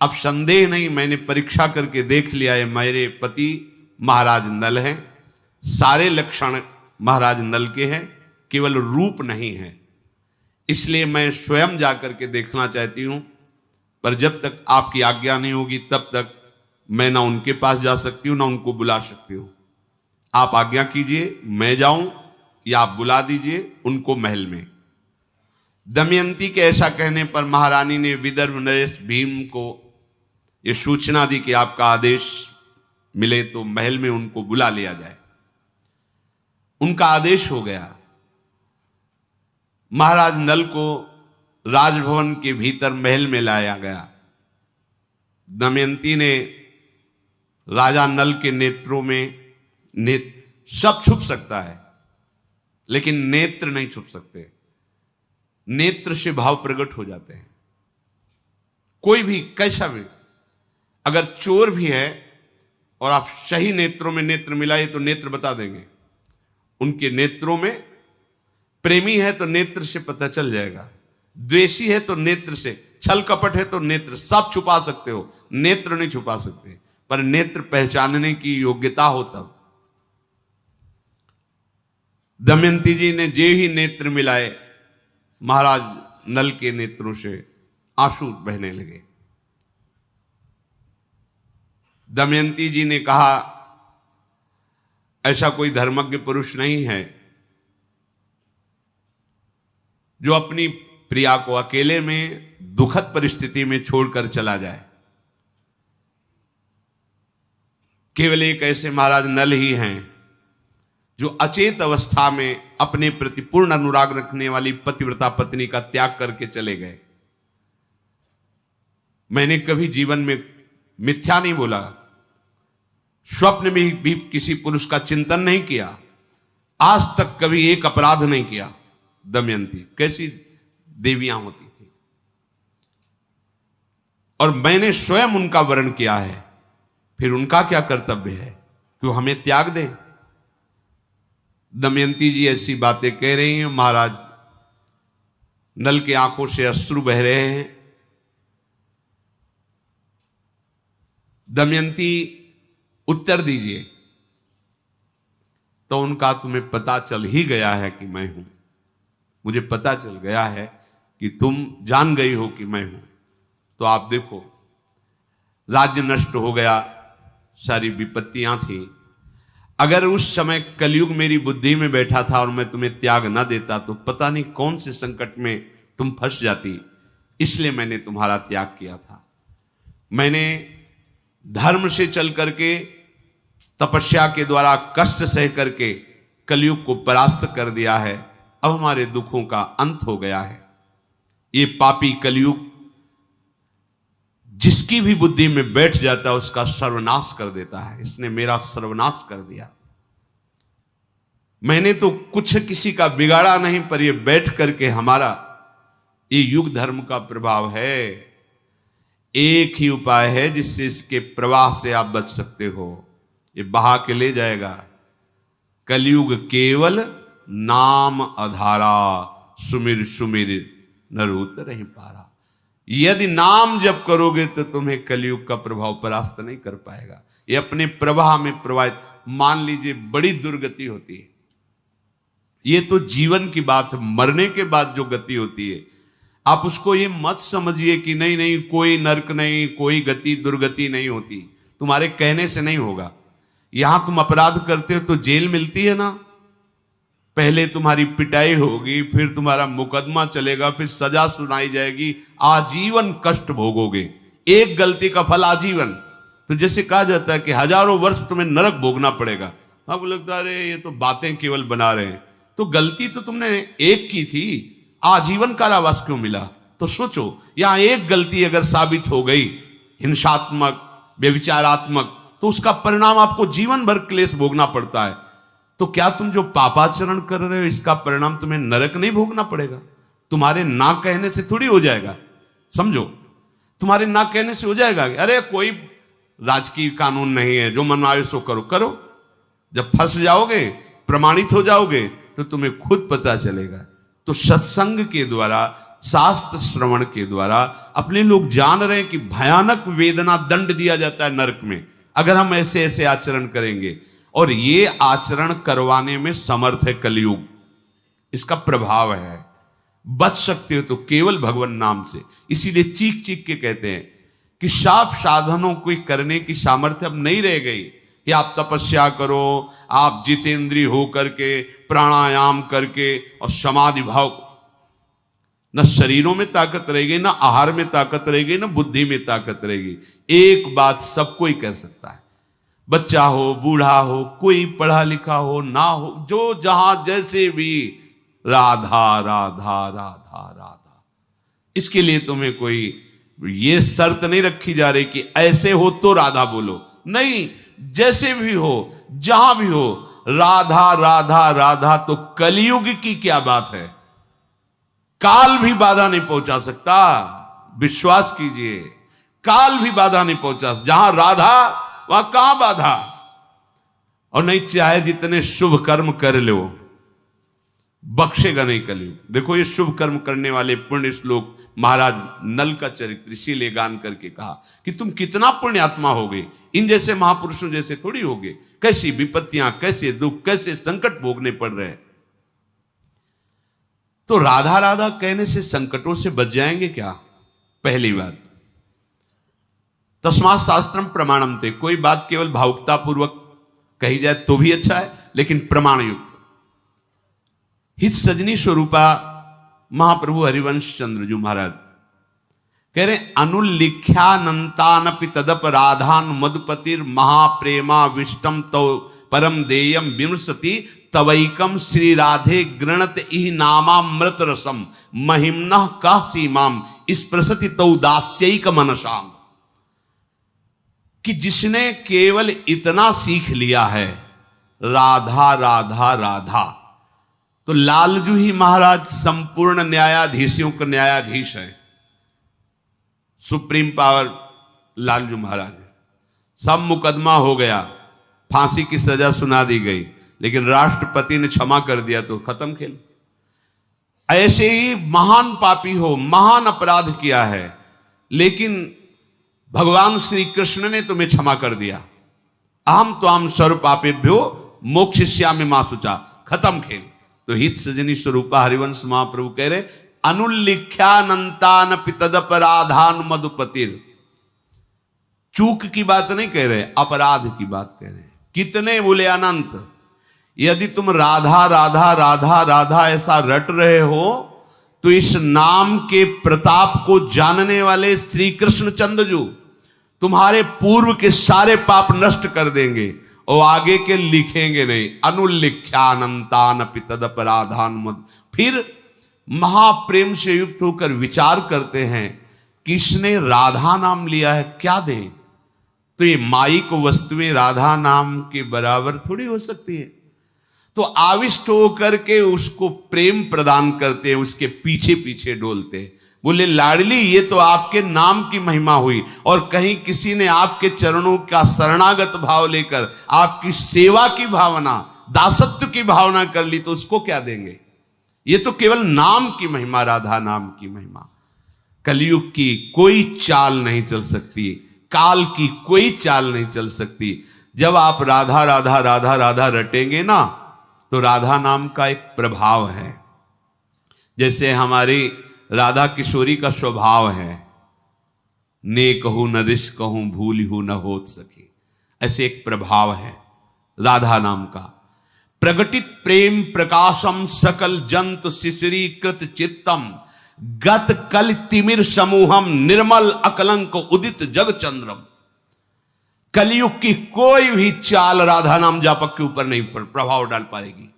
अब संदेह नहीं, मैंने परीक्षा करके देख लिया है, मेरे पति महाराज नल हैं, सारे लक्षण महाराज नल के हैं, केवल रूप नहीं है, इसलिए मैं स्वयं जाकर के देखना चाहती हूं, पर जब तक आपकी आज्ञा नहीं होगी तब तक मैं ना उनके पास जा सकती हूं ना उनको बुला सकती हूं। आप आज्ञा कीजिए, मैं जाऊं या आप बुला दीजिए उनको महल में। दमयंती के ऐसा कहने पर महारानी ने विदर्भ नरेश भीम को यह सूचना दी कि आपका आदेश मिले तो महल में उनको बुला लिया जाए। उनका आदेश हो गया। महाराज नल को राजभवन के भीतर महल में लाया गया। दमयंती ने राजा नल के नेत्रों में सब छुप सकता है लेकिन नेत्र नहीं छुप सकते। नेत्र से भाव प्रकट हो जाते हैं। कोई भी कैसा भी, अगर चोर भी है और आप सही नेत्रों में नेत्र मिलाए तो नेत्र बता देंगे। उनके नेत्रों में, प्रेमी है तो नेत्र से पता चल जाएगा, द्वेषी है तो नेत्र से, छल कपट है तो नेत्र, सब छुपा सकते हो, नेत्र नहीं छुपा सकते, पर नेत्र पहचानने की योग्यता हो तब। दमयंती जी ने जे ही नेत्र मिलाए, महाराज नल के नेत्रों से आंसू बहने लगे। दमयंती जी ने कहा, ऐसा कोई धर्मज्ञ पुरुष नहीं है जो अपनी प्रिया को अकेले में दुखद परिस्थिति में छोड़कर चला जाए। केवल एक ऐसे महाराज नल ही हैं जो अचेत अवस्था में अपने प्रति पूर्ण अनुराग रखने वाली पतिव्रता पत्नी का त्याग करके चले गए। मैंने कभी जीवन में मिथ्या नहीं बोला, स्वप्न में भी किसी पुरुष का चिंतन नहीं किया, आज तक कभी एक अपराध नहीं किया। दमयंती कैसी देवियां होती थी, और मैंने स्वयं उनका वर्ण किया है, फिर उनका क्या कर्तव्य है कि वो हमें त्याग दें। दमयंती जी ऐसी बातें कह रही हैं, महाराज नल की आंखों से अश्रु बह रहे हैं। दमयंती उत्तर दीजिए। तो उनका, तुम्हें पता चल ही गया है कि मैं हूं, मुझे पता चल गया है कि तुम जान गई हो कि मैं हूं। तो आप देखो, राज्य नष्ट हो गया, सारी विपत्तियां थी। अगर उस समय कलयुग मेरी बुद्धि में बैठा था और मैं तुम्हें त्याग ना देता तो पता नहीं कौन से संकट में तुम फंस जाती, इसलिए मैंने तुम्हारा त्याग किया था। मैंने धर्म से चल करके, तपस्या के द्वारा कष्ट सह करके कलयुग को परास्त कर दिया है। अब हमारे दुखों का अंत हो गया है। ये पापी कलयुग जिसकी भी बुद्धि में बैठ जाता है उसका सर्वनाश कर देता है। इसने मेरा सर्वनाश कर दिया। मैंने तो कुछ किसी का बिगाड़ा नहीं, पर ये बैठ करके हमारा, ये युग धर्म का प्रभाव है। एक ही उपाय है जिससे इसके प्रवाह से आप बच सकते हो, ये बहा के ले जाएगा। कलयुग केवल नाम आधारा, सुमिर सुमिर नर उतरहि पारा। यदि नाम जप करोगे तो तुम्हें कलयुग का प्रभाव परास्त नहीं कर पाएगा। ये अपने प्रवाह में प्रवाहित, मान लीजिए बड़ी दुर्गति होती है, ये तो जीवन की बात है, मरने के बाद जो गति होती है, आप उसको ये मत समझिए कि नहीं नहीं कोई नरक नहीं, कोई गति दुर्गति नहीं होती, तुम्हारे कहने से नहीं होगा। यहां तुम अपराध करते हो तो जेल मिलती है ना, पहले तुम्हारी पिटाई होगी, फिर तुम्हारा मुकदमा चलेगा, फिर सजा सुनाई जाएगी, आजीवन कष्ट भोगोगे, एक गलती का फल आजीवन। तो जैसे कहा जाता है कि हजारों वर्ष तुम्हें नरक भोगना पड़ेगा, आपको लगता है अरे ये तो बातें केवल बना रहे हैं, तो गलती तो तुमने एक की थी, आजीवन कारावास क्यों मिला? तो सोचो, यहां एक गलती अगर साबित हो गई हिंसात्मक, व्यभिचारात्मक, तो उसका परिणाम आपको जीवन भर क्लेश भोगना पड़ता है। तो क्या तुम जो पापाचरण कर रहे हो इसका परिणाम तुम्हें नरक नहीं भोगना पड़ेगा? तुम्हारे ना कहने से थोड़ी हो जाएगा, समझो, तुम्हारे ना कहने से हो जाएगा। अरे कोई राजकीय कानून नहीं है, जो मन आए सो करो करो, जब फंस जाओगे, प्रमाणित हो जाओगे, तो तुम्हें खुद पता चलेगा। तो सत्संग के द्वारा, शास्त्र श्रवण के द्वारा अपने लोग जान रहे हैं कि भयानक वेदना, दंड दिया जाता है नरक में अगर हम ऐसे ऐसे आचरण करेंगे, और ये आचरण करवाने में समर्थ है कलयुग, इसका प्रभाव है। बच सकते हो तो केवल भगवान नाम से। इसीलिए चीख चीख के कहते हैं कि शाप साधनों को करने की सामर्थ्य अब नहीं रह गई कि आप तपस्या करो, आप जितेंद्रिय हो करके, प्राणायाम करके और समाधि भाव, न शरीरों में ताकत रहेगी, न आहार में ताकत रहेगी, न बुद्धि में ताकत रहेगी। एक बात सबको ही कर सकता है, बच्चा हो, बूढ़ा हो, कोई पढ़ा लिखा हो ना हो, जो जहां जैसे भी, राधा राधा राधा राधा। इसके लिए तुम्हें कोई ये शर्त नहीं रखी जा रही कि ऐसे हो तो राधा बोलो, नहीं, जैसे भी हो, जहां भी हो, राधा राधा राधा। तो कलयुग की क्या बात है, काल भी बाधा नहीं पहुंचा सकता, विश्वास कीजिए, काल भी बाधा नहीं पहुंचा। जहां राधा वहां कहां बाधा। और नहीं, चाहे जितने शुभ कर्म कर लो, बख्शेगा नहीं कलयुग। देखो ये शुभ कर्म करने वाले पुण्य श्लोक महाराज नल का चरित्र इसीलिए गान करके कहा कि तुम कितना पुण्यात्मा होगे, इन जैसे महापुरुषों जैसे थोड़ी होगे। कैसी विपत्तियां, कैसे दुख, कैसे संकट भोगने पड़ रहे हैं। तो राधा राधा कहने से संकटों से बच जाएंगे क्या? पहली बात, तस्मात् शास्त्रम प्रमाणमते। कोई बात केवल भावुकता पूर्वक कही जाए तो भी अच्छा है, लेकिन प्रमाण युक्त। हित सजनी स्वरूपा महाप्रभु हरिवंश चंद्रजू महाराज कह रहे, अनुल्लिख्यानंतानपि तदप राधान मधुपतिर महाप्रेमा विष्टम तो परम देयम विमृशति तवैकम श्री राधे गृणत इह नामामृत रसम महिम्नः कः सीमाम स्पृशति तौ दास्यैक मनसाम। कि जिसने केवल इतना सीख लिया है, राधा राधा राधा, तो लालजू ही महाराज संपूर्ण न्यायाधीशों का न्यायाधीश है, सुप्रीम पावर लालजू महाराज है। सब मुकदमा हो गया, फांसी की सजा सुना दी गई, लेकिन राष्ट्रपति ने क्षमा कर दिया तो खत्म खेल। ऐसे ही महान पापी हो, महान अपराध किया है, लेकिन भगवान श्री कृष्ण ने तुम्हें क्षमा कर दिया। अहम त्वाम सर्व पापेभ्यो मोक्षयिष्यामि मा शुचा, खत्म खेल। तो हित सजनी स्वरूपा हरिवंश महाप्रभु कह रहे, अनुल्लिख्यानंतानपि तदपराधान मधुपतिर। चूक की बात नहीं कह रहे, अपराध की बात कह रहे। कितने बोले? अनंत। यदि तुम राधा राधा राधा राधा ऐसा रट रहे हो, तो इस नाम के प्रताप को जानने वाले श्री कृष्ण चंद्रजू तुम्हारे पूर्व के सारे पाप नष्ट कर देंगे और आगे के लिखेंगे नहीं। अनुल्लिख्यानंतानपि तदपराधान मद। फिर महाप्रेम से युक्त होकर विचार करते हैं कि इसने राधा नाम लिया है, क्या दें? तो ये माईक वस्तुएं राधा नाम के बराबर थोड़ी हो सकती है। तो आविष्ट होकर के उसको प्रेम प्रदान करते हैं, उसके पीछे पीछे डोलते हैं। बोले लाडली, ये तो आपके नाम की महिमा हुई, और कहीं किसी ने आपके चरणों का शरणागत भाव लेकर आपकी सेवा की भावना दासत्व की भावना कर ली तो उसको क्या देंगे? ये तो केवल नाम की महिमा, राधा नाम की महिमा। कलयुग की कोई चाल नहीं चल सकती, काल की कोई चाल नहीं चल सकती। जब आप राधा राधा राधा राधा रटेंगे ना, तो राधा नाम का एक प्रभाव है। जैसे हमारी राधा किशोरी का स्वभाव है, ने कहूं न रिस कहूं भूल हूं न होत सके, ऐसे एक प्रभाव है राधा नाम का। प्रगटित प्रेम प्रकाशम सकल जंतु शिशिरीकृत चित्तम गत कल तिमिर समूहम निर्मल अकलंक उदित जग चंद्रम। कलयुग की कोई भी चाल राधा नाम जापक के ऊपर नहीं प्रभाव डाल पाएगी।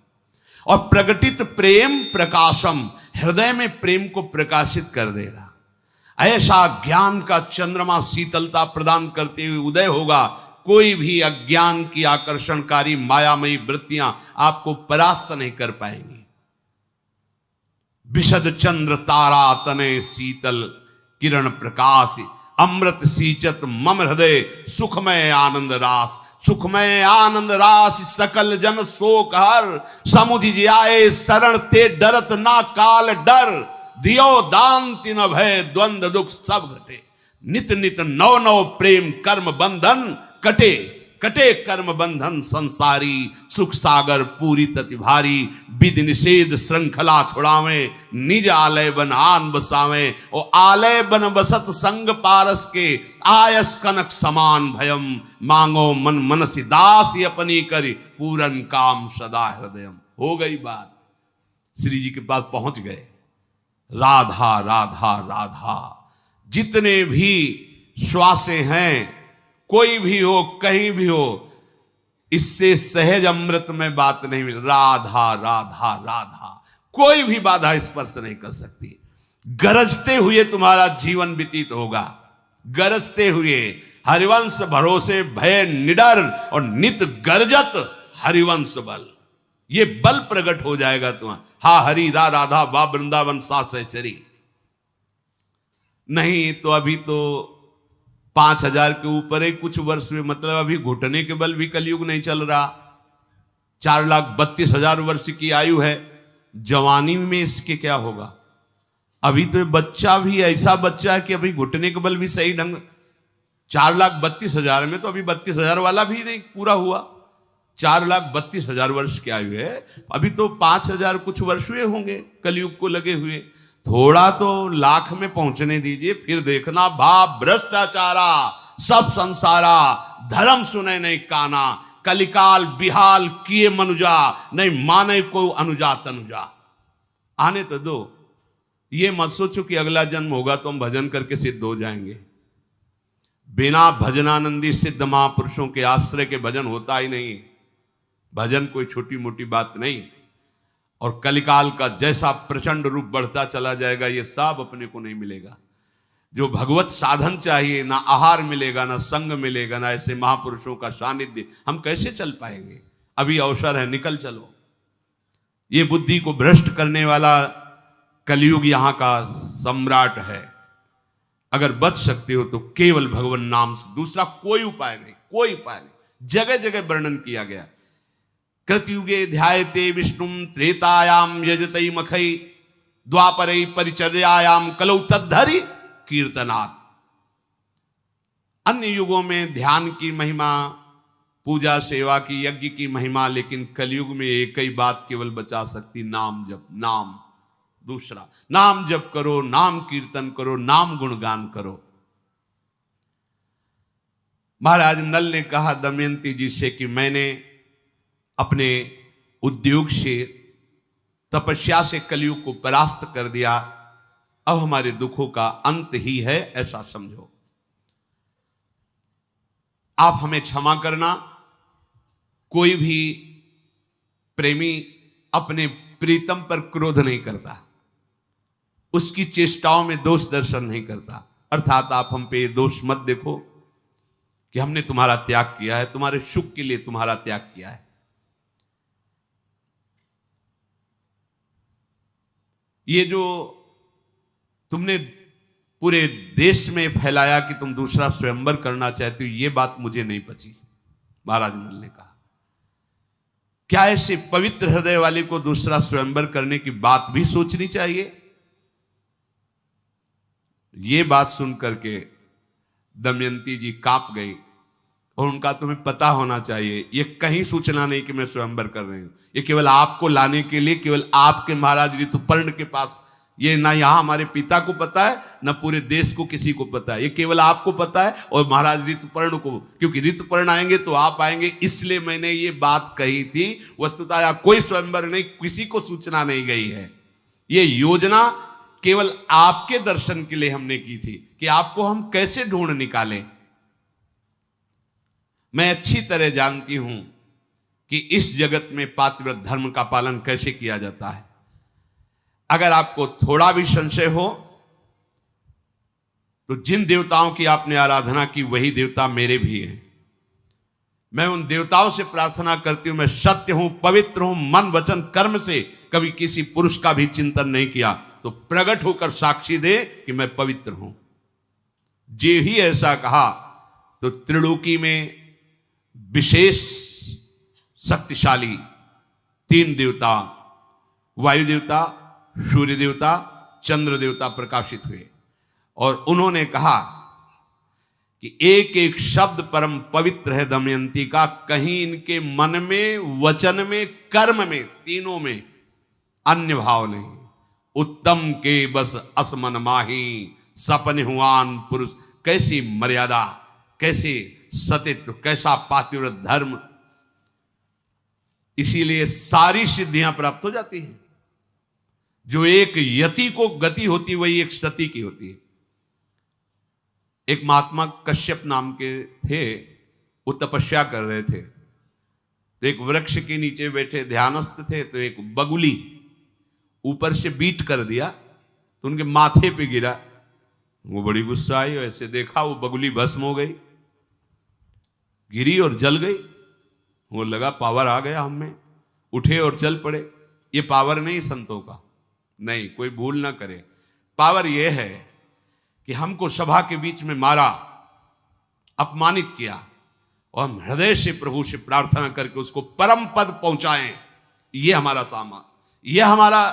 और प्रगटित प्रेम प्रकाशम, हृदय में प्रेम को प्रकाशित कर देगा। ऐसा ज्ञान का चंद्रमा शीतलता प्रदान करते हुए उदय होगा, कोई भी अज्ञान की आकर्षणकारी मायामयी वृत्तियां आपको परास्त नहीं कर पाएंगी। विशद चंद्र तारा तने शीतल किरण प्रकाश, अमृत सींचत मम हृदय सुखमय आनंद रास। सुखमय आनंद रास सकल जन शोक हर, समुझ आए शरण ते डरत ना काल डर। दियो दान तिन भय द्वंद दुख सब घटे, नित नित नव नव प्रेम कर्म बंधन कटे। कटे कर्म बंधन संसारी, सुख सागर पूरी तति भारी। विधि निषेध श्रृंखला छुड़ावे, निज आलय बन आन बसावे। ओ आलय बन बसत संग पारस के, आयस कनक समान भयम। मांगो मन मनसी दास अपनी करी, पूरन काम सदा हृदयम। हो गई बात, श्री जी के पास पहुंच गए। राधा राधा राधा, जितने भी श्वासे हैं, कोई भी हो कहीं भी हो, इससे सहज अमृत में बात नहीं मिल। राधा राधा राधा, कोई भी बाधा स्पर्श नहीं कर सकती। गरजते हुए तुम्हारा जीवन व्यतीत होगा, गरजते हुए। हरिवंश भरोसे भय निडर, और नित गरजत हरिवंश बल। ये बल प्रकट हो जाएगा तुम्हारा। हा हरि रा राधा वा वृंदावन सा सहचरी। नहीं तो अभी तो 5000 के ऊपर ही कुछ वर्ष में, मतलब अभी घुटने के बल भी कलयुग नहीं चल रहा। 4,32,000 वर्ष की आयु है। जवानी में इसके क्या होगा? अभी तो बच्चा भी ऐसा बच्चा है कि अभी घुटने के बल भी सही ढंग। 4,32,000 में तो अभी 32,000 वाला भी नहीं पूरा हुआ। 4,32,000 वर्ष की आयु है, अभी तो 5,000 कुछ वर्ष हुए होंगे कलयुग को लगे हुए। थोड़ा तो लाख में पहुंचने दीजिए, फिर देखना। भाव भ्रष्टाचारा सब संसारा, धर्म सुने नहीं काना। कलिकाल बिहाल किए मनुजा, नहीं माने को अनुजा तनुजा। आने तो दो, ये मत सोचो कि अगला जन्म होगा तो हम भजन करके सिद्ध हो जाएंगे। बिना भजनानंदी सिद्ध महापुरुषों के आश्रय के भजन होता ही नहीं। भजन कोई छोटी मोटी बात नहीं। और कलिकाल का जैसा प्रचंड रूप बढ़ता चला जाएगा, ये सब अपने को नहीं मिलेगा। जो भगवत साधन चाहिए, ना आहार मिलेगा, ना संग मिलेगा, ना ऐसे महापुरुषों का सानिध्य, हम कैसे चल पाएंगे? अभी अवसर है, निकल चलो। ये बुद्धि को भ्रष्ट करने वाला कलयुग यहाँ का सम्राट है। अगर बच सकते हो तो केवल भगवान नाम से, दूसरा कोई उपाय नहीं, कोई उपाय नहीं। जगह जगह वर्णन किया गया। कृतयुगे ध्यायते विष्णुम त्रेतायाम यजतई मखई, द्वापरई परिचर्यायाम कलौ तद्धरि कीर्तनात्। अन्य युगों में ध्यान की महिमा, पूजा सेवा की, यज्ञ की महिमा, लेकिन कलयुग में एक ही बात केवल बचा सकती, नाम जप। नाम, दूसरा नाम जप करो, नाम कीर्तन करो, नाम गुणगान करो। महाराज नल ने कहा दमयंती जी से कि मैंने अपने उद्योग से, तपस्या से कलयुग को परास्त कर दिया, अब हमारे दुखों का अंत ही है, ऐसा समझो। आप हमें क्षमा करना। कोई भी प्रेमी अपने प्रीतम पर क्रोध नहीं करता, उसकी चेष्टाओं में दोष दर्शन नहीं करता। अर्थात आप हम पे दोष मत देखो कि हमने तुम्हारा त्याग किया है, तुम्हारे सुख के लिए तुम्हारा त्याग किया है। ये जो तुमने पूरे देश में फैलाया कि तुम दूसरा स्वयंवर करना चाहते हो, ये बात मुझे नहीं पची। महाराज नल ने कहा क्या ऐसे पवित्र हृदय वाले को दूसरा स्वयंवर करने की बात भी सोचनी चाहिए? ये बात सुन करके दमयंती जी कांप गई। और उनका तुम्हें पता होना चाहिए, ये कहीं सूचना नहीं कि मैं स्वयंवर कर रही हूं। ये केवल आपको लाने के लिए, केवल आपके महाराज ऋतुपर्ण के पास, ये ना यहां हमारे पिता को पता है, ना पूरे देश को किसी को पता है। ये केवल आपको पता है और महाराज ऋतुपर्ण को, क्योंकि ऋतुपर्ण आएंगे तो आप आएंगे, इसलिए मैंने ये बात कही थी। वस्तुतः या कोई स्वयंवर नहीं, किसी को सूचना नहीं गई है। ये योजना केवल आपके दर्शन के लिए हमने की थी कि आपको हम कैसे ढूंढ निकालें। मैं अच्छी तरह जानती हूं कि इस जगत में पातिव्रत धर्म का पालन कैसे किया जाता है। अगर आपको थोड़ा भी संशय हो तो जिन देवताओं की आपने आराधना की वही देवता मेरे भी हैं। मैं उन देवताओं से प्रार्थना करती हूं, मैं सत्य हूं, पवित्र हूं, मन वचन कर्म से कभी किसी पुरुष का भी चिंतन नहीं किया, तो प्रकट होकर साक्षी दे कि मैं पवित्र हूं। जे ही ऐसा कहा तो त्रिलोकी में विशेष शक्तिशाली 3 देवता, वायु देवता, सूर्य देवता, चंद्र देवता प्रकाशित हुए और उन्होंने कहा कि एक एक शब्द परम पवित्र है दमयंती का, कहीं इनके मन में, वचन में, कर्म में, तीनों में अन्य भाव नहीं। उत्तम के बस असमन माही, सपन हुआन पुरुष। कैसी मर्यादा, कैसे सतित्व, कैसा पातिव्रत धर्म। इसीलिए सारी सिद्धियां प्राप्त हो जाती हैं। जो एक यति को गति होती वही एक सती की होती है। एक महात्मा कश्यप नाम के थे, वो तपस्या कर रहे थे, तो एक वृक्ष के नीचे बैठे ध्यानस्थ थे, तो एक बगुली ऊपर से बीट कर दिया तो उनके माथे पे गिरा। वो बड़ी गुस्सा आई, ऐसे देखा वो बगुली भस्म हो गई, गिरी और जल गई। वो लगा पावर आ गया हम में, उठे और चल पड़े। ये पावर नहीं संतों का, नहीं, कोई भूल ना करे। पावर ये है कि हमको सभा के बीच में मारा, अपमानित किया, और हम हृदय से प्रभु से प्रार्थना करके उसको परम पद पहुंचाएं। ये हमारा सामान, ये हमारा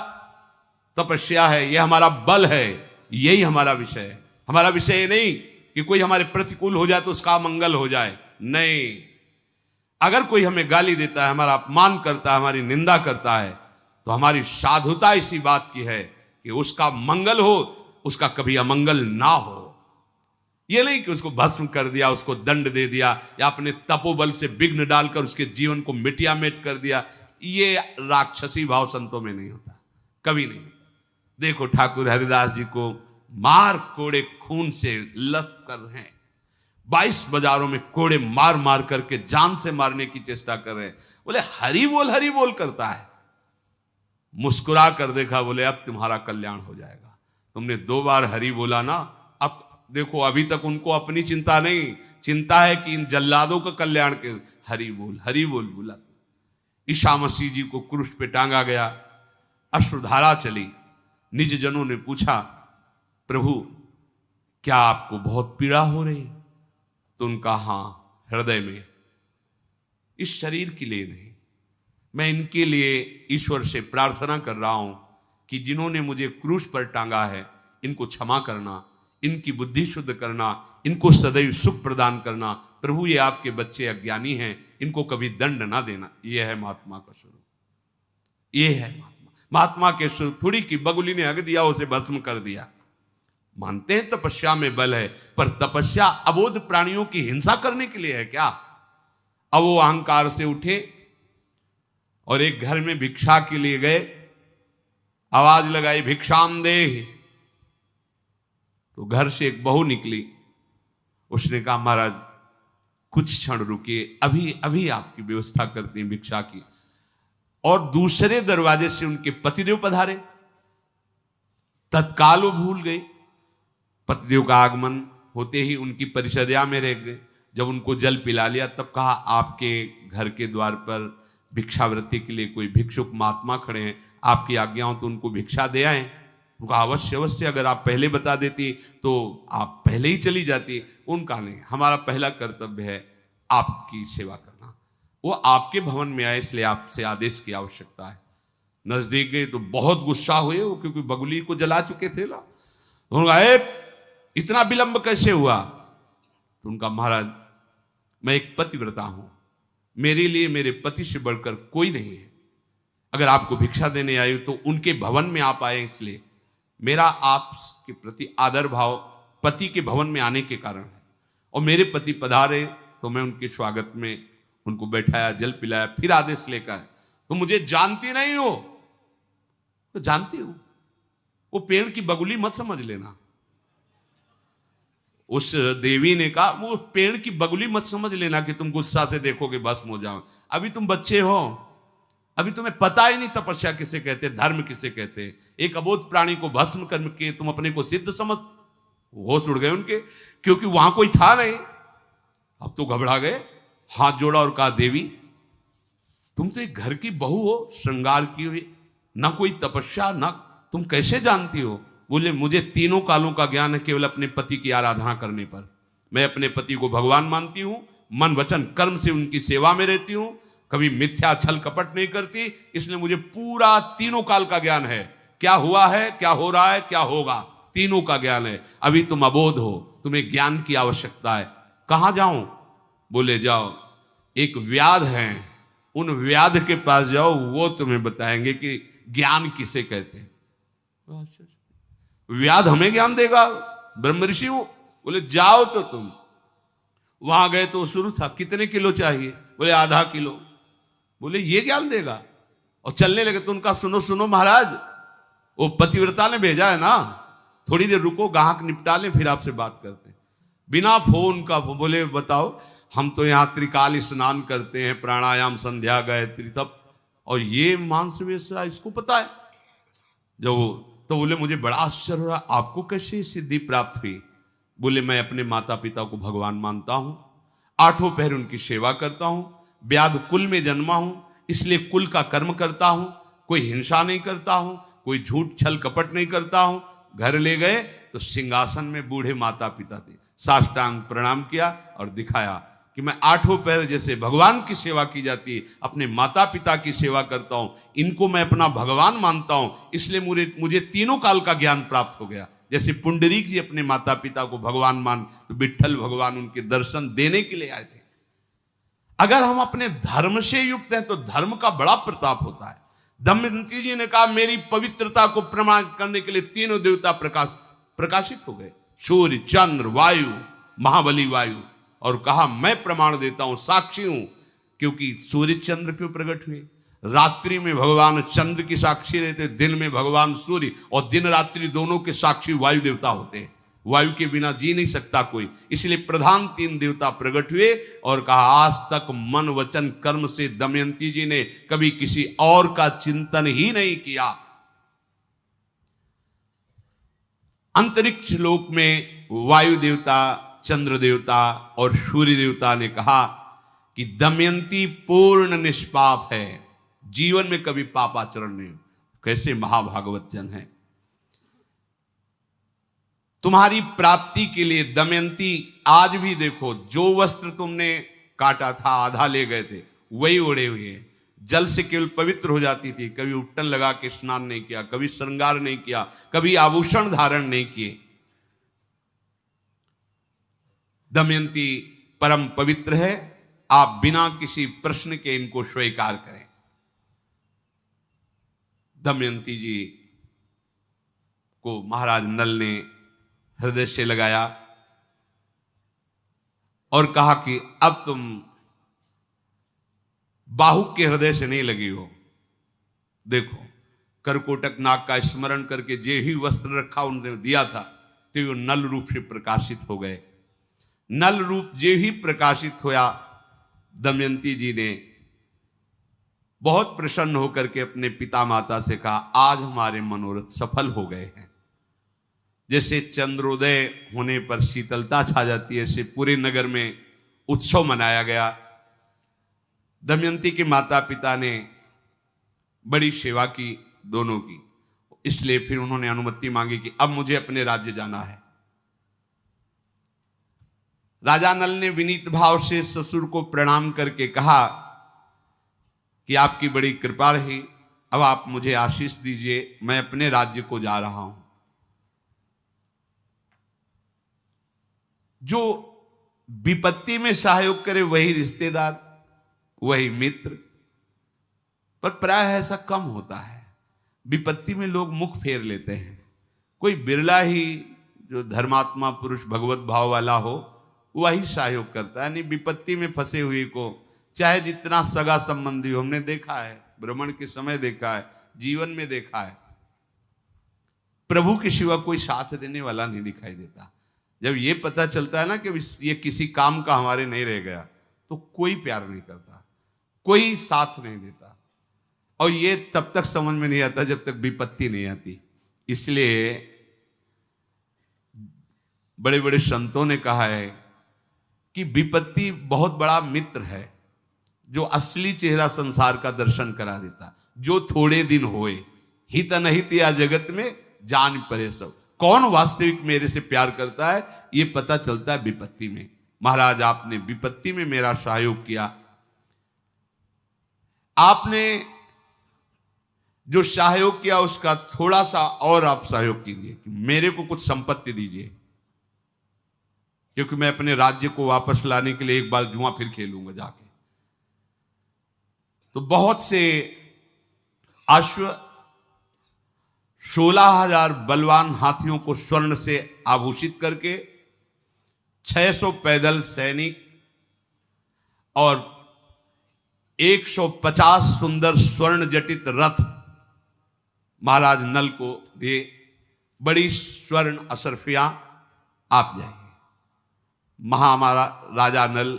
तपस्या है, ये हमारा बल है, यही हमारा विषय है। हमारा विषय ये नहीं कि कोई हमारे प्रतिकूल हो जाए तो उसका मंगल हो जाए, नहीं। अगर कोई हमें गाली देता है, हमारा अपमान करता है, हमारी निंदा करता है, तो हमारी साधुता इसी बात की है कि उसका मंगल हो, उसका कभी अमंगल ना हो। यह नहीं कि उसको भस्म कर दिया, उसको दंड दे दिया, या अपने तपोबल से विघ्न डालकर उसके जीवन को मिटियामेट कर दिया। ये राक्षसी भाव संतों में नहीं होता, कभी नहीं। देखो ठाकुर हरिदास जी को मार कोड़े खून से लत कर रहे हैं, 22 बाजारों में कोड़े मार मार करके जान से मारने की चेष्टा कर रहे हैं। बोले हरि बोल करता है। मुस्कुरा कर देखा, बोले अब तुम्हारा कल्याण हो जाएगा। तुमने 2 बार हरि बोला ना, अब देखो अभी तक उनको अपनी चिंता नहीं, चिंता है कि इन जल्लादों का कल्याण के। हरि बोल बोला। ईसा मसीह जी को क्रूस पे टांगा गया, अश्रुधारा चली। निज जनों ने पूछा, प्रभु क्या आपको बहुत पीड़ा हो रही? तो उनका हाँ, हृदय में। इस शरीर के लिए नहीं, मैं इनके लिए ईश्वर से प्रार्थना कर रहा हूं कि जिन्होंने मुझे क्रूस पर टांगा है, इनको क्षमा करना, इनकी बुद्धि शुद्ध करना, इनको सदैव सुख प्रदान करना। प्रभु ये आपके बच्चे अज्ञानी हैं, इनको कभी दंड ना देना। यह है महात्मा का स्वरूप, ये है महात्मा के स्वरूप। थोड़ी की बगुली ने हग दिया, उसे भस्म कर दिया। मानते हैं तपस्या में बल है, पर तपस्या अबोध प्राणियों की हिंसा करने के लिए है क्या? अब वो अहंकार से उठे और एक घर में भिक्षा के लिए गए, आवाज लगाई भिक्षाम दे। तो घर से एक बहू निकली, उसने कहा महाराज कुछ क्षण रुकिए, अभी अभी आपकी व्यवस्था करती हैं भिक्षा की। और दूसरे दरवाजे से उनके पतिदेव पधारे, तत्काल वो भूल गए। पतिदेव का आगमन होते ही उनकी परिचर्या में रह गए। जब उनको जल पिला लिया तब कहा, आपके घर के द्वार पर भिक्षावृत्ति के लिए कोई भिक्षुक महात्मा खड़े हैं, आपकी आज्ञा हो तो उनको भिक्षा दे आए। उनका अवश्य अवश्य, अगर आप पहले बता देती तो आप पहले ही चली जाती। उनका नहीं, हमारा पहला कर्तव्य है आपकी सेवा करना। वो आपके भवन में आए, इसलिए आपसे आदेश की आवश्यकता है। नजदीक गए तो बहुत गुस्सा हुए वो, क्योंकि बगुली को जला चुके थे ना। इतना विलंब कैसे हुआ? तो उनका, महाराज मैं एक पतिव्रता हूं, मेरे लिए मेरे पति से बढ़कर कोई नहीं है। अगर आपको भिक्षा देने आई तो उनके भवन में आप आए, इसलिए मेरा आपके प्रति आदर भाव पति के भवन में आने के कारण है। और मेरे पति पधारे तो मैं उनके स्वागत में उनको बैठाया, जल पिलाया, फिर आदेश लेकर। तो मुझे जानती नहीं हो? तो जानती हूं। वो पेड़ की बगुली मत समझ लेना। उस देवी ने कहा, वो पेड़ की बगुली मत समझ लेना कि तुम गुस्सा से देखोगे भस्म हो जाओ। अभी तुम बच्चे हो, अभी तुम्हें पता ही नहीं तपस्या किसे कहते, धर्म किसे कहते। एक अबोध प्राणी को भस्म करके तुम अपने को सिद्ध समझ। होश उड़ गए उनके, क्योंकि वहां कोई था नहीं। अब तो घबरा गए, हाथ जोड़ा और कहा, देवी तुम तो एक घर की बहू हो, श्रृंगार की हुई, ना कोई तपस्या, ना तुम कैसे जानती हो? बोले, मुझे तीनों कालों का ज्ञान है, केवल अपने पति की आराधना करने पर। मैं अपने पति को भगवान मानती हूं, मन वचन कर्म से उनकी सेवा में रहती हूं, कभी मिथ्या छल कपट नहीं करती, इसलिए मुझे पूरा तीनों काल का ज्ञान है। क्या हुआ है, क्या हो रहा है, क्या होगा, तीनों का ज्ञान है। अभी तुम अबोध हो, तुम्हें ज्ञान की आवश्यकता है। कहां जाऊं? बोले, जाओ, एक व्याध है, उन व्याध के पास जाओ, वो तुम्हें बताएंगे कि ज्ञान किसे कहते हैं। व्याध हमें ज्ञान देगा? ब्रह्म ऋषि हो? बोले, जाओ। तो तुम वहां गए तो शुरू था, कितने किलो चाहिए? बोले, आधा किलो। बोले, ये ज्ञान देगा? और चलने लगे। तो उनका, सुनो सुनो महाराज, वो पतिव्रता ने भेजा है ना, थोड़ी देर रुको, ग्राहक निपटा ले, फिर आपसे बात करते हैं। बिना फोन का। बोले, बताओ। हम तो यहाँ त्रिकाल स्नान करते हैं, प्राणायाम, संध्या, गायत्री, तप, और ये मांस वेश्या इसको पता है? जब तो बोले, मुझे बड़ा आश्चर्य हो रहा, आपको कैसे सिद्धि प्राप्त हुई? बोले, मैं अपने माता पिता को भगवान मानता हूं, आठों पहर उनकी सेवा करता हूं, व्याध कुल में जन्मा हूं, इसलिए कुल का कर्म करता हूं, कोई हिंसा नहीं करता हूं, कोई झूठ छल कपट नहीं करता हूं। घर ले गए तो सिंहासन में बूढ़े माता पिता थे, साष्टांग प्रणाम किया और दिखाया कि मैं आठों पैर जैसे भगवान की सेवा की जाती है, अपने माता पिता की सेवा करता हूं, इनको मैं अपना भगवान मानता हूं, इसलिए मुझे तीनों काल का ज्ञान प्राप्त हो गया। जैसे पुंडरीक जी अपने माता पिता को भगवान मान, तो विट्ठल भगवान उनके दर्शन देने के लिए आए थे। अगर हम अपने धर्म से युक्त हैं तो धर्म का बड़ा प्रताप होता है। दमयंती जी ने कहा, मेरी पवित्रता को प्रमाणित करने के लिए तीनों देवता प्रकाशित हो गए, सूर्य, चंद्र, वायु, महाबली वायु, और कहा, मैं प्रमाण देता हूं, साक्षी हूं। क्योंकि सूर्य चंद्र क्यों प्रकट हुए? रात्रि में भगवान चंद्र की साक्षी रहते, दिन में भगवान सूर्य, और दिन रात्रि दोनों के साक्षी वायु देवता होते हैं। वायु के बिना जी नहीं सकता कोई, इसलिए प्रधान तीन देवता प्रकट हुए और कहा, आज तक मन वचन कर्म से दमयंती जी ने कभी किसी और का चिंतन ही नहीं किया। अंतरिक्ष लोक में वायु देवता, चंद्र देवता और सूर्य देवता ने कहा कि दमयंती पूर्ण निष्पाप है, जीवन में कभी पापाचरण नहीं। कैसे महाभागवत जन है। तुम्हारी प्राप्ति के लिए दमयंती आज भी देखो, जो वस्त्र तुमने काटा था, आधा ले गए थे, वही ओढ़े हुए हैं। जल से केवल पवित्र हो जाती थी, कभी उट्टन लगा के स्नान नहीं किया, कभी श्रृंगार नहीं किया, कभी आभूषण धारण नहीं किए। दमयंती परम पवित्र है, आप बिना किसी प्रश्न के इनको स्वीकार करें। दमयंती जी को महाराज नल ने हृदय से लगाया और कहा कि अब तुम बाहु के हृदय से नहीं लगी हो। देखो, करकोटक नाग का स्मरण करके जे ही वस्त्र रखा उन्होंने दिया था, तो वो नल रूप से प्रकाशित हो गए। नल रूप जे ही प्रकाशित होया, दमयंती जी ने बहुत प्रसन्न होकर के अपने पिता माता से कहा, आज हमारे मनोरथ सफल हो गए हैं। जैसे चंद्रोदय होने पर शीतलता छा जाती है, ऐसे पूरे नगर में उत्सव मनाया गया। दमयंती के माता पिता ने बड़ी सेवा की दोनों की, इसलिए फिर उन्होंने अनुमति मांगी कि अब मुझे अपने राज्य जाना है। राजा नल ने विनीत भाव से ससुर को प्रणाम करके कहा कि आपकी बड़ी कृपा रही, अब आप मुझे आशीष दीजिए, मैं अपने राज्य को जा रहा हूं। जो विपत्ति में सहयोग करे वही रिश्तेदार, वही मित्र, पर प्राय ऐसा कम होता है। विपत्ति में लोग मुख फेर लेते हैं। कोई बिरला ही जो धर्मात्मा पुरुष भगवत भाव वाला हो वही सहयोग करता है। नहीं, विपत्ति में फंसे हुए को चाहे जितना सगा संबंधी हो, हमने देखा है, भ्रमण के समय देखा है, जीवन में देखा है, प्रभु के सिवा कोई साथ देने वाला नहीं दिखाई देता। जब ये पता चलता है ना कि ये किसी काम का हमारे नहीं रह गया, तो कोई प्यार नहीं करता, कोई साथ नहीं देता। और ये तब तक समझ में नहीं आता जब तक विपत्ति नहीं आती। इसलिए बड़े बड़े संतों ने कहा है कि विपत्ति बहुत बड़ा मित्र है, जो असली चेहरा संसार का दर्शन करा देता। जो थोड़े दिन होए हित अनहित या जगत में जान परे सब। कौन वास्तविक मेरे से प्यार करता है ये पता चलता है विपत्ति में। महाराज, आपने विपत्ति में मेरा सहयोग किया। आपने जो सहयोग किया उसका थोड़ा सा और आप सहयोग कीजिए कि मेरे को कुछ संपत्ति दीजिए, क्योंकि मैं अपने राज्य को वापस लाने के लिए एक बार जुआ फिर खेलूंगा जाके। तो बहुत से अश्व, 16,000 बलवान हाथियों को स्वर्ण से आभूषित करके, 600 पैदल सैनिक और 150 सुंदर स्वर्ण जटित रथ महाराज नल को दिए। बड़ी स्वर्ण अशरफियां आप जाइए। हमारा राजा नल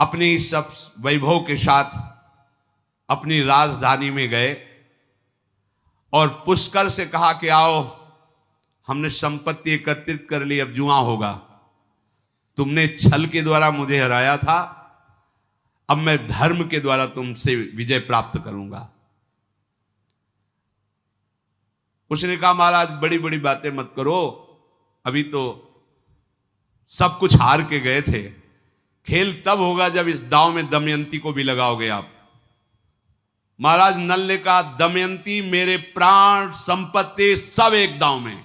अपनी सब वैभव के साथ अपनी राजधानी में गए और पुष्कर से कहा कि आओ, हमने संपत्ति एकत्रित कर ली, अब जुआ होगा। तुमने छल के द्वारा मुझे हराया था, अब मैं धर्म के द्वारा तुमसे विजय प्राप्त करूंगा। उसने कहा महाराज बड़ी बड़ी बातें मत करो, अभी तो सब कुछ हार के गए थे। खेल तब होगा जब इस दांव में दमयंती को भी लगाओगे आप। महाराज नल ने कहा दमयंती मेरे प्राण संपत्ति सब एक दांव में,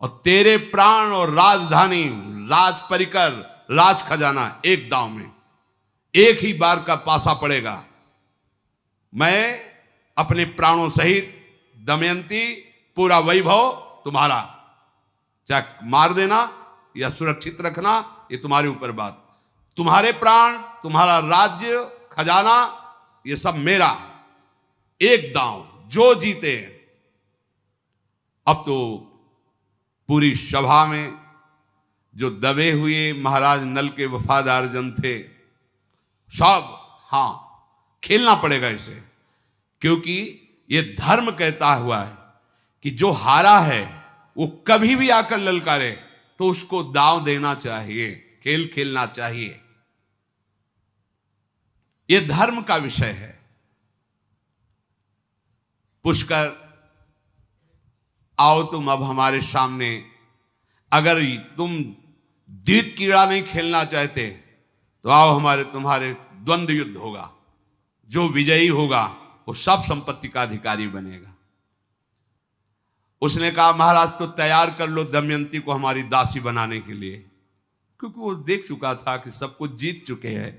और तेरे प्राण और राजधानी, राज परिकर, राज खजाना एक दांव में। एक ही बार का पासा पड़ेगा। मैं अपने प्राणों सहित दमयंती, पूरा वैभव तुम्हारा, चाहे मार देना या सुरक्षित रखना ये तुम्हारे ऊपर बात। तुम्हारे प्राण, तुम्हारा राज्य, खजाना, ये सब मेरा, एक दांव, जो जीते। अब तो पूरी सभा में जो दबे हुए महाराज नल के वफादार जन थे, सब हां खेलना पड़ेगा इसे, क्योंकि ये धर्म कहता हुआ है कि जो हारा है वो कभी भी आकर ललकारे तो उसको दांव देना चाहिए, खेल खेलना चाहिए। ये धर्म का विषय है। पुष्कर, आओ तुम अब हमारे सामने। अगर तुम द्वित कीड़ा नहीं खेलना चाहते तो आओ, तुम्हारे द्वंद्व युद्ध होगा। जो विजयी होगा वो सब संपत्ति का अधिकारी बनेगा। उसने कहा महाराज तो तैयार कर लो दमयंती को हमारी दासी बनाने के लिए, क्योंकि वो देख चुका था कि सब कुछ जीत चुके हैं।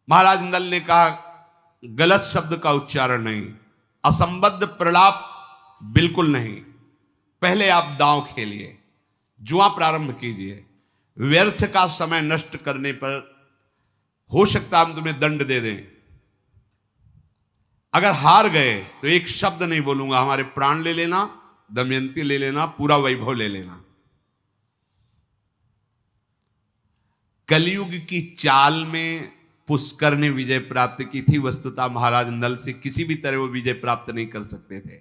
महाराज नल ने कहा गलत शब्द का उच्चारण नहीं, असंबद्ध प्रलाप बिल्कुल नहीं। पहले आप दांव खेलिए, जुआ प्रारंभ कीजिए। व्यर्थ का समय नष्ट करने पर हो सकता हम तुम्हें दंड दे दें। अगर हार गए तो एक शब्द नहीं बोलूंगा, हमारे प्राण ले लेना, दमयंती ले लेना, पूरा वैभव ले लेना। कलयुग की चाल में पुष्कर ने विजय प्राप्त की थी। वस्तुतः महाराज नल से किसी भी तरह वो विजय प्राप्त नहीं कर सकते थे।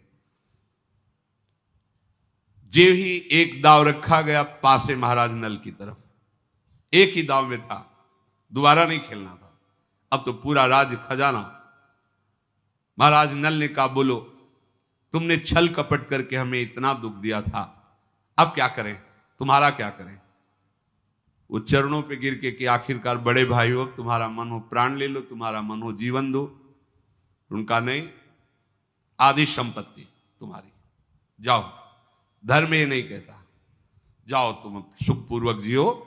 जो ही एक दाव रखा गया पासे महाराज नल की तरफ, एक ही दाव में था, दोबारा नहीं खेलना था। अब तो पूरा राज खजाना। महाराज नल ने कहा बोलो, तुमने छल कपट करके हमें इतना दुख दिया था, अब क्या करें, तुम्हारा क्या करें। वो चरणों पे गिर के कि आखिरकार बड़े भाई हो, तुम्हारा मन हो प्राण ले लो, तुम्हारा मन हो जीवन दो। उनका नहीं, आधी संपत्ति तुम्हारी, जाओ। धर्म ये नहीं कहता, जाओ तुम सुखपूर्वक जियो,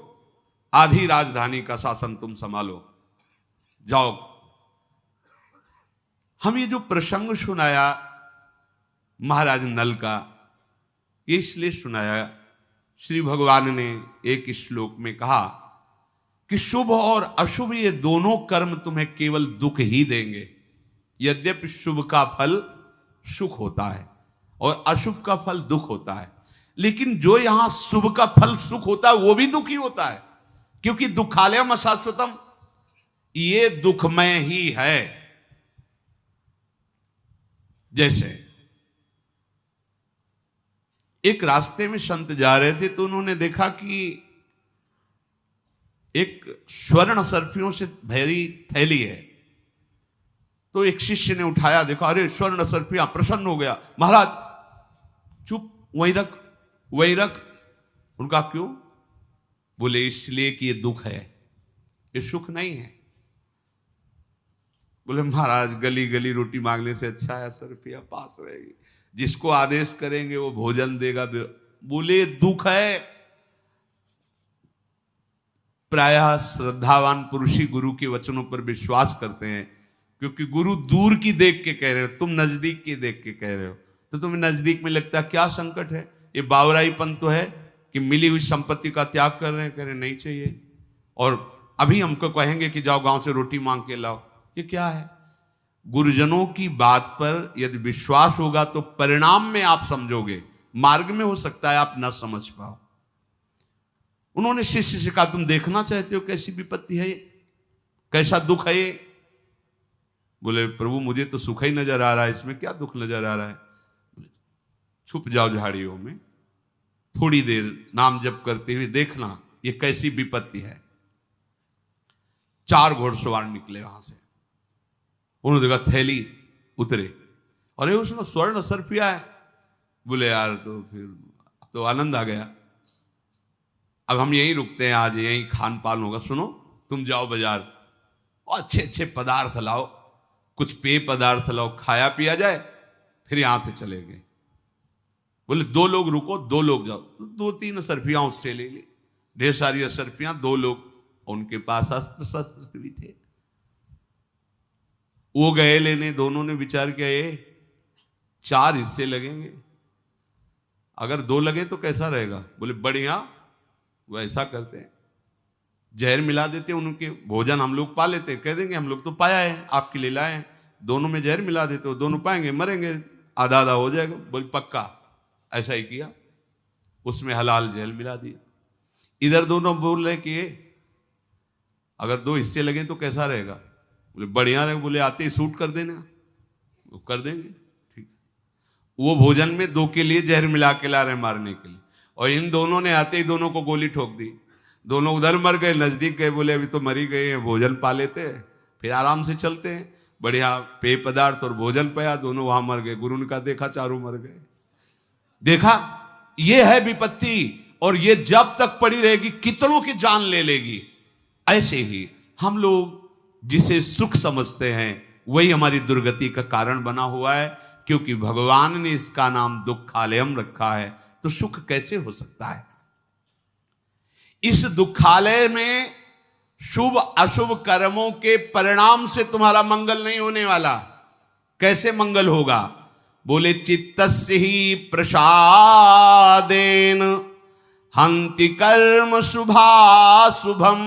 आधी राजधानी का शासन तुम संभालो, जाओ। हम ये जो प्रसंग सुनाया महाराज नल का, ये इसलिए सुनाया, श्री भगवान ने एक श्लोक में कहा कि शुभ और अशुभ ये दोनों कर्म तुम्हें केवल दुख ही देंगे। यद्यपि शुभ का फल सुख होता है और अशुभ का फल दुख होता है, लेकिन जो यहां शुभ का फल सुख होता है वो भी दुख ही होता है, क्योंकि दुखालयम अशाश्वतम, ये दुखमय ही है। जैसे एक रास्ते में संत जा रहे थे तो उन्होंने देखा कि एक स्वर्ण सर्फियों से भरी थैली है। तो एक शिष्य ने उठाया, देखा, अरे स्वर्ण सर्फियां, प्रसन्न हो गया। महाराज चुप, वहीं रख, वहीं रख। उनका क्यों? बोले इसलिए कि ये दुख है, ये सुख नहीं है। बोले महाराज गली गली रोटी मांगने से अच्छा है सर्फिया पास रहेगी, जिसको आदेश करेंगे वो भोजन देगा। बोले दुख है। प्रायः श्रद्धावान पुरुष ही गुरु के वचनों पर विश्वास करते हैं, क्योंकि गुरु दूर की देख के कह रहे हो, तुम नजदीक की देख के कह रहे हो, तो तुम्हें नजदीक में लगता है क्या संकट है? ये बावराईपन तो है कि मिली हुई संपत्ति का त्याग कर रहे हैं, कह रहे नहीं चाहिए, और अभी हमको कहेंगे कि जाओ गांव से रोटी मांग के लाओ। ये क्या है? गुरुजनों की बात पर यदि विश्वास होगा तो परिणाम में आप समझोगे, मार्ग में हो सकता है आप ना समझ पाओ। उन्होंने शिष्य से कहा, तुम देखना चाहते हो कैसी विपत्ति है ये, कैसा दुख है ये? बोले प्रभु मुझे तो सुख ही नजर आ रहा है, इसमें क्या दुख नजर आ रहा है? बोले छुप जाओ झाड़ियों में, थोड़ी देर नाम जप करते हुए देखना ये कैसी विपत्ति है। 4 घोड़सवार निकले वहां से, उन्होंने देखा थैली, उतरे, अरे उसमें स्वर्ण सर्फिया है। बोले यार तो फिर तो आनंद आ गया, अब हम यहीं रुकते हैं, आज यहीं खान पान होगा। सुनो तुम जाओ बाजार और अच्छे अच्छे पदार्थ लाओ, कुछ पेय पदार्थ लाओ, खाया पिया जाए, फिर यहां से चले गए। बोले 2 लोग रुको, 2 लोग जाओ। 2-3 सर्फियां उससे ले ली, ढेर सारी सर्फियां, 2 लोग, उनके पास अस्त्र शस्त्र भी थे। वो गए लेने, दोनों ने विचार किया ये 4 हिस्से लगेंगे, अगर 2 लगे तो कैसा रहेगा? बोले बढ़िया, वो ऐसा करते हैं जहर मिला देते, उनके भोजन हम लोग पा लेते, कह देंगे हम लोग तो पाया है, आपके लिए लाए हैं, दोनों में जहर मिला देते हो, दोनों पाएंगे, मरेंगे, आधा आधा हो जाएगा। बोले पक्का। ऐसा ही किया, उसमें हलाल जहर मिला दिया। इधर दोनों बोल रहे कि अगर 2 हिस्से लगे तो कैसा रहेगा? बोले बढ़िया रहे। बोले आते ही सूट कर देना, वो कर देंगे, ठीक। वो भोजन में 2 के लिए जहर मिला के ला रहे मारने के लिए, और इन दोनों ने आते ही दोनों को गोली ठोक दी। दोनों उधर मर गए, नजदीक गए, बोले अभी तो मरी गए हैं, भोजन पा लेते हैं फिर आराम से चलते हैं। बढ़िया पेय पदार्थ और भोजन पाया, दोनों वहां मर गए। गुरु ने कहा देखा, चारों मर गए। देखा, ये है विपत्ति, और ये जब तक पड़ी रहेगी कितनों की जान ले लेगी। ऐसे ही हम लोग जिसे सुख समझते हैं वही हमारी दुर्गति का कारण बना हुआ है, क्योंकि भगवान ने इसका नाम दुखालयम रखा है, तो सुख कैसे हो सकता है? इस दुखालय में शुभ अशुभ कर्मों के परिणाम से तुम्हारा मंगल नहीं होने वाला। कैसे मंगल होगा? बोले चित्तस्य ही प्रसादेन हंति कर्म शुभाशुभम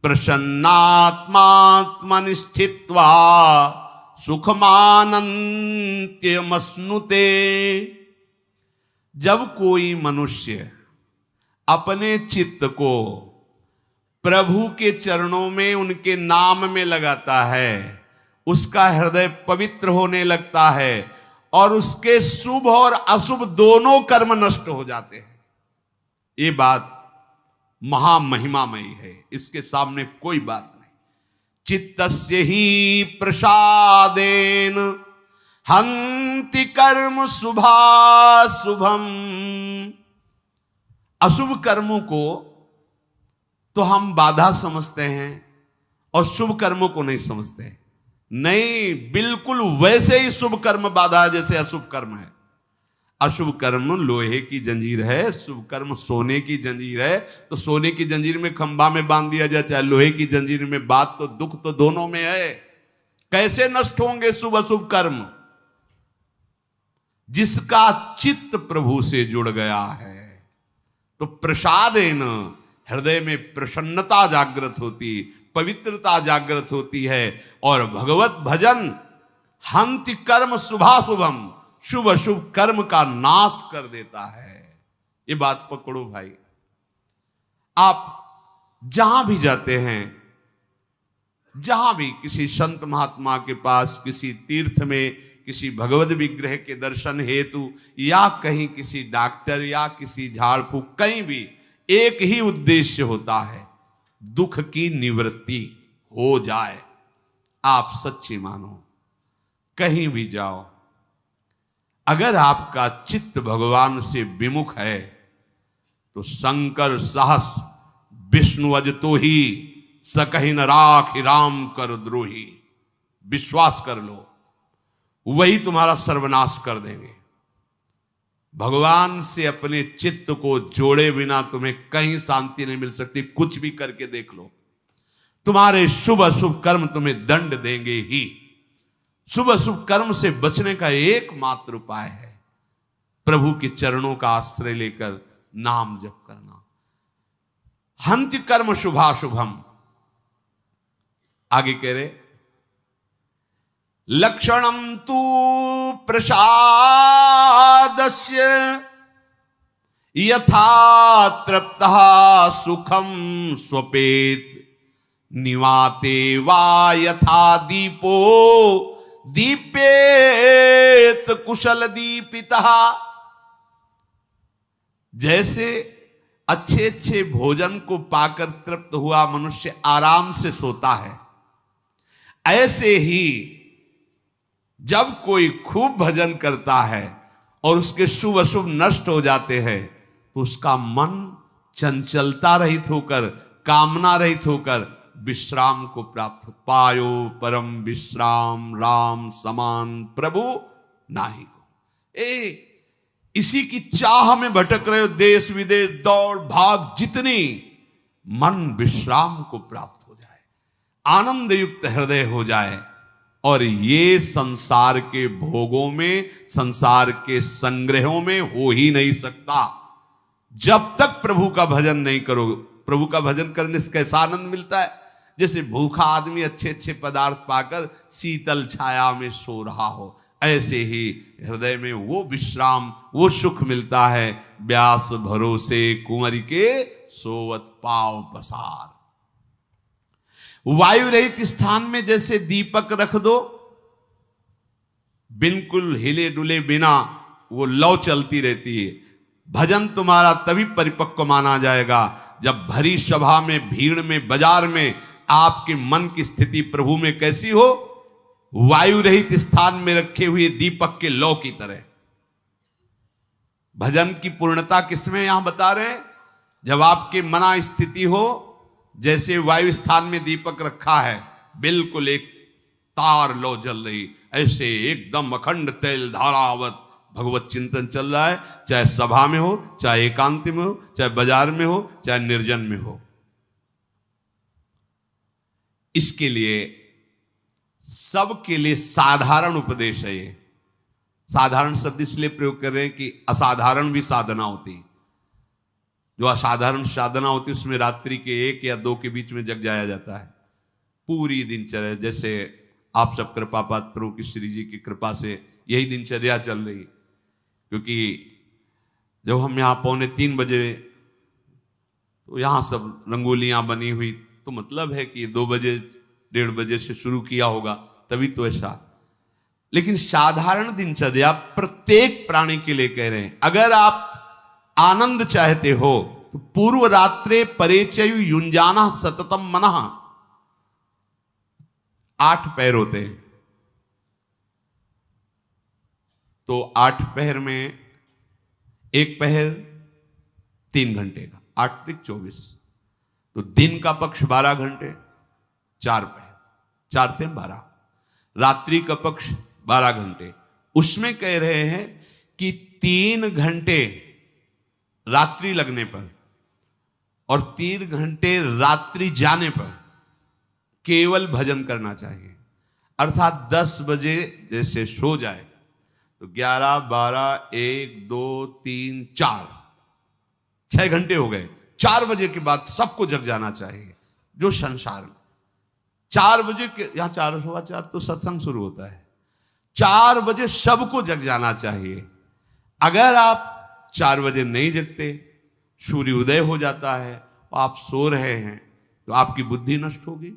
प्रसन्नात्मात्मनि स्थित्वा सुखमानन्त्यमश्नुते। जब कोई मनुष्य अपने चित्त को प्रभु के चरणों में, उनके नाम में लगाता है, उसका हृदय पवित्र होने लगता है और उसके शुभ और अशुभ दोनों कर्म नष्ट हो जाते हैं। ये बात महामहिमामयी है, इसके सामने कोई बात नहीं। चित्तस्य ही प्रसादेन हंति कर्म शुभाशुभम। अशुभ कर्मों को तो हम बाधा समझते हैं और शुभ कर्मों को नहीं समझते। नहीं, बिल्कुल वैसे ही शुभ कर्म बाधा है जैसे अशुभ कर्म है। अशुभ कर्म लोहे की जंजीर है, शुभ कर्म सोने की जंजीर है। तो सोने की जंजीर में खंभा में बांध दिया जाए, चाहे लोहे की जंजीर में, बात तो दुख तो दोनों में है। कैसे नष्ट होंगे शुभ अशुभ कर्म? जिसका चित्त प्रभु से जुड़ गया है तो प्रसादेन हृदय में प्रसन्नता जागृत होती, पवित्रता जागृत होती है। और भगवत भजन हंति कर्म शुभाशुभम, शुभ अशुभ कर्म का नाश कर देता है। ये बात पकड़ो भाई। आप जहां भी जाते हैं, जहां भी किसी संत महात्मा के पास, किसी तीर्थ में, किसी भगवत विग्रह के दर्शन हेतु, या कहीं किसी डॉक्टर या किसी झाड़ फूक, कहीं भी एक ही उद्देश्य होता है, दुख की निवृत्ति हो जाए। आप सच्ची मानो, कहीं भी जाओ, अगर आपका चित्त भगवान से विमुख है तो शंकर सहस विष्णु अजतो ही सकहि न राखि राम कर द्रोही। विश्वास कर लो, वही तुम्हारा सर्वनाश कर देंगे। भगवान से अपने चित्त को जोड़े बिना तुम्हें कहीं शांति नहीं मिल सकती। कुछ भी करके देख लो, तुम्हारे शुभ अशुभ कर्म तुम्हें दंड देंगे ही। शुभ अशुभ कर्म से बचने का एकमात्र उपाय है प्रभु के चरणों का आश्रय लेकर नाम जप करना। हंति कर्म शुभाशुभम। आगे कह रहे, लक्षणम तू प्रसादस्य यथा तृप्तः सुखम स्वपेत, निवाते वा यथा दीपो दीपेत कुशल दीपितः। जैसे अच्छे अच्छे भोजन को पाकर तृप्त हुआ मनुष्य आराम से सोता है, ऐसे ही जब कोई खूब भजन करता है और उसके शुभ अशुभ नष्ट हो जाते हैं तो उसका मन चंचलता रहित होकर, कामना रहित होकर विश्राम को प्राप्त हो। पायो परम विश्राम राम समान प्रभु नाही को। इसी की चाह में भटक रहे हो, देश विदेश दौड़ भाग जितनी, मन विश्राम को प्राप्त हो जाए, आनंद युक्त हृदय हो जाए। और ये संसार के भोगों में, संसार के संग्रहों में हो ही नहीं सकता जब तक प्रभु का भजन नहीं करो। प्रभु का भजन करने से कैसा आनंद मिलता है, जैसे भूखा आदमी अच्छे अच्छे पदार्थ पाकर शीतल छाया में सो रहा हो, ऐसे ही हृदय में वो विश्राम, वो सुख मिलता है। व्यास भरोसे कुंवर के सोवत पाव पसार। वायु रहित स्थान में जैसे दीपक रख दो, बिल्कुल हिले डुले बिना वो लौ चलती रहती है। भजन तुम्हारा तभी परिपक्व माना जाएगा जब भरी सभा में, भीड़ में, बाजार में आपके मन की स्थिति प्रभु में कैसी हो, वायु रहित स्थान में रखे हुए दीपक के लौ की तरह। भजन की पूर्णता किसमें यहां बता रहे हैं, जब आपके मना स्थिति हो, जैसे वायु स्थान में दीपक रखा है, बिल्कुल एक तार लो जल रही, ऐसे एकदम अखंड तेल धारावत भगवत चिंतन चल रहा है। चाहे सभा में हो, चाहे एकांत में हो, चाहे बाजार में हो, चाहे निर्जन में हो। इसके लिए सबके लिए साधारण उपदेश है। ये साधारण शब्द इसलिए प्रयोग कर रहे हैं कि असाधारण भी साधना होती। जो असाधारण साधना होती है उसमें रात्रि के 1 या 2 के बीच में जग जाया जाता है। पूरी दिनचर्या, जैसे आप सब कृपा पात्रों की, श्री जी की कृपा से यही दिनचर्या चल रही। क्योंकि जब हम यहाँ 2:45 बजे, तो यहाँ सब रंगोलियां बनी हुई, तो मतलब है कि 2 बजे 1:30 बजे से शुरू किया होगा, तभी तो ऐसा। लेकिन साधारण दिनचर्या प्रत्येक प्राणी के लिए कह रहे हैं। अगर आप आनंद चाहते हो तो पूर्व रात्रे परेचयु युंजाना सततम मनः। 8 पहर होते हैं, तो 8 पहर में एक पहर 3 घंटे का, 8 × 24, तो दिन का पक्ष 12 घंटे, 4 पहर, 4 से 12, रात्रि का पक्ष 12 घंटे। उसमें कह रहे हैं कि 3 घंटे रात्रि लगने पर और 3 घंटे रात्रि जाने पर केवल भजन करना चाहिए। अर्थात 10 बजे जैसे सो जाए तो 11, 12, 1, 2, 3, 4, 6 घंटे हो गए। 4 बजे के बाद सबको जग जाना चाहिए। जो संसार में 4 बजे के, यहां 4, 4:15 तो सत्संग शुरू होता है, 4 बजे सबको जग जाना चाहिए। अगर आप 4 बजे नहीं जगते, सूर्य उदय हो जाता है, आप सो रहे हैं, तो आपकी बुद्धि नष्ट होगी,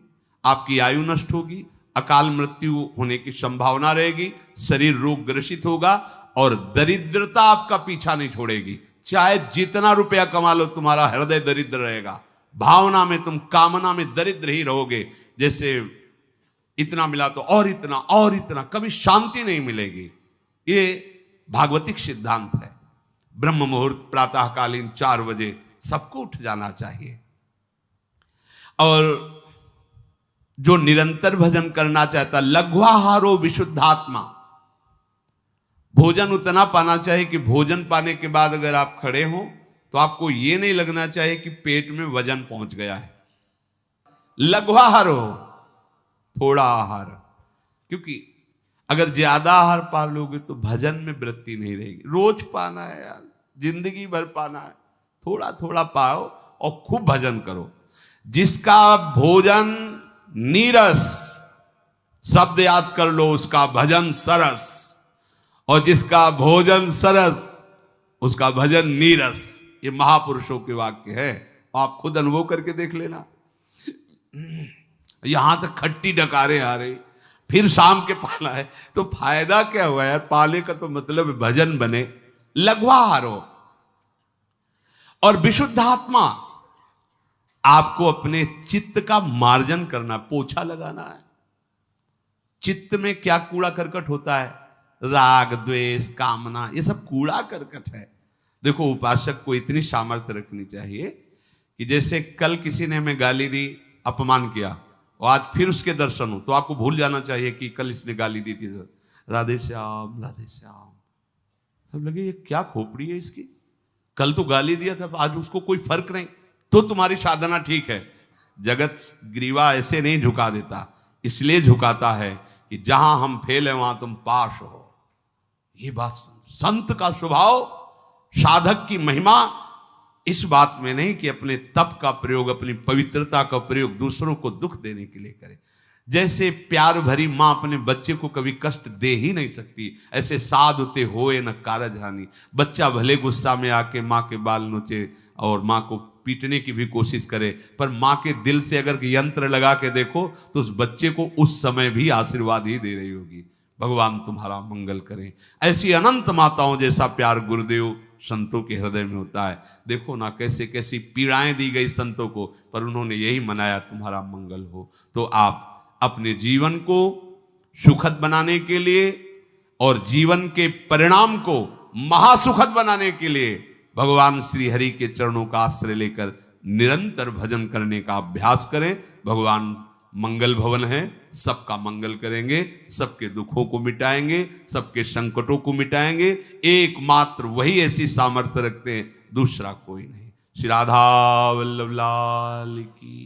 आपकी आयु नष्ट होगी, अकाल मृत्यु होने की संभावना रहेगी, शरीर रोग ग्रसित होगा और दरिद्रता आपका पीछा नहीं छोड़ेगी। चाहे जितना रुपया कमा लो, तुम्हारा हृदय दरिद्र रहेगा। भावना में तुम, कामना में दरिद्र ही रहोगे। जैसे इतना मिला तो और इतना और इतना, कभी शांति नहीं मिलेगी। ये भागवतिक सिद्धांत है। ब्रह्म मुहूर्त प्रातःकालीन 4 बजे सबको उठ जाना चाहिए। और जो निरंतर भजन करना चाहता, लघ्वाहारो विशुद्धात्मा, भोजन उतना पाना चाहिए कि भोजन पाने के बाद अगर आप खड़े हो तो आपको यह नहीं लगना चाहिए कि पेट में वजन पहुंच गया है। लघ्वाहार हो, थोड़ा आहार, क्योंकि अगर ज्यादा आहार पा लोगे तो भजन में वृत्ति नहीं रहेगी। रोज पाना है यार, जिंदगी भर पाना है, थोड़ा थोड़ा पाओ और खूब भजन करो। जिसका भोजन नीरस, शब्द याद कर लो, उसका भजन सरस, और जिसका भोजन सरस उसका भजन नीरस। ये महापुरुषों के वाक्य है, आप खुद अनुभव करके देख लेना। यहां तक खट्टी डकारे आ रही, फिर शाम के पाला है, तो फायदा क्या हुआ यार? पाले का तो मतलब भजन बने। लघ्वाहार हो। और विशुद्धात्मा, आपको अपने चित्त का मार्जन करना, पोछा लगाना है। चित्त में क्या कूड़ा करकट होता है? राग, द्वेष, कामना, ये सब कूड़ा करकट है। देखो, उपासक को इतनी सामर्थ्य रखनी चाहिए कि जैसे कल किसी ने हमें गाली दी, अपमान किया, और आज फिर उसके दर्शन हो, तो आपको भूल जाना चाहिए कि कल इसने गाली दी थी। राधे श्याम, राधे श्याम। सब लगे ये क्या खोपड़ी है इसकी, कल तो गाली दिया था, आज उसको कोई फर्क नहीं, तो तुम्हारी साधना ठीक है। जगत ग्रीवा ऐसे नहीं झुका देता, इसलिए झुकाता है कि जहां हम फेल है वहां तुम पास हो। ये बात संत का स्वभाव, साधक की महिमा इस बात में नहीं कि अपने तप का प्रयोग, अपनी पवित्रता का प्रयोग दूसरों को दुख देने के लिए करे। जैसे प्यार भरी मां अपने बच्चे को कभी कष्ट दे ही नहीं सकती, ऐसे साध उते होए न कारज हानि। बच्चा भले गुस्सा में आके मां के बाल नोचे और मां को पीटने की भी कोशिश करे, पर मां के दिल से अगर यंत्र लगा के देखो तो उस बच्चे को उस समय भी आशीर्वाद ही दे रही होगी। भगवान तुम्हारा मंगल करें। ऐसी अनंत माताओं जैसा प्यार गुरुदेव संतों के हृदय में होता है। देखो ना कैसे कैसी पीड़ाएं दी गई संतों को, पर उन्होंने यही मनाया तुम्हारा मंगल हो। तो आप अपने जीवन को सुखद बनाने के लिए और जीवन के परिणाम को महासुखद बनाने के लिए भगवान श्री हरि के चरणों का आश्रय लेकर निरंतर भजन करने का अभ्यास करें। भगवान मंगल भवन है, सबका मंगल करेंगे, सबके दुखों को मिटाएंगे, सबके संकटों को मिटाएंगे। एकमात्र वही ऐसी सामर्थ्य रखते हैं, दूसरा कोई नहीं। श्री राधा वल्लभ लाल की।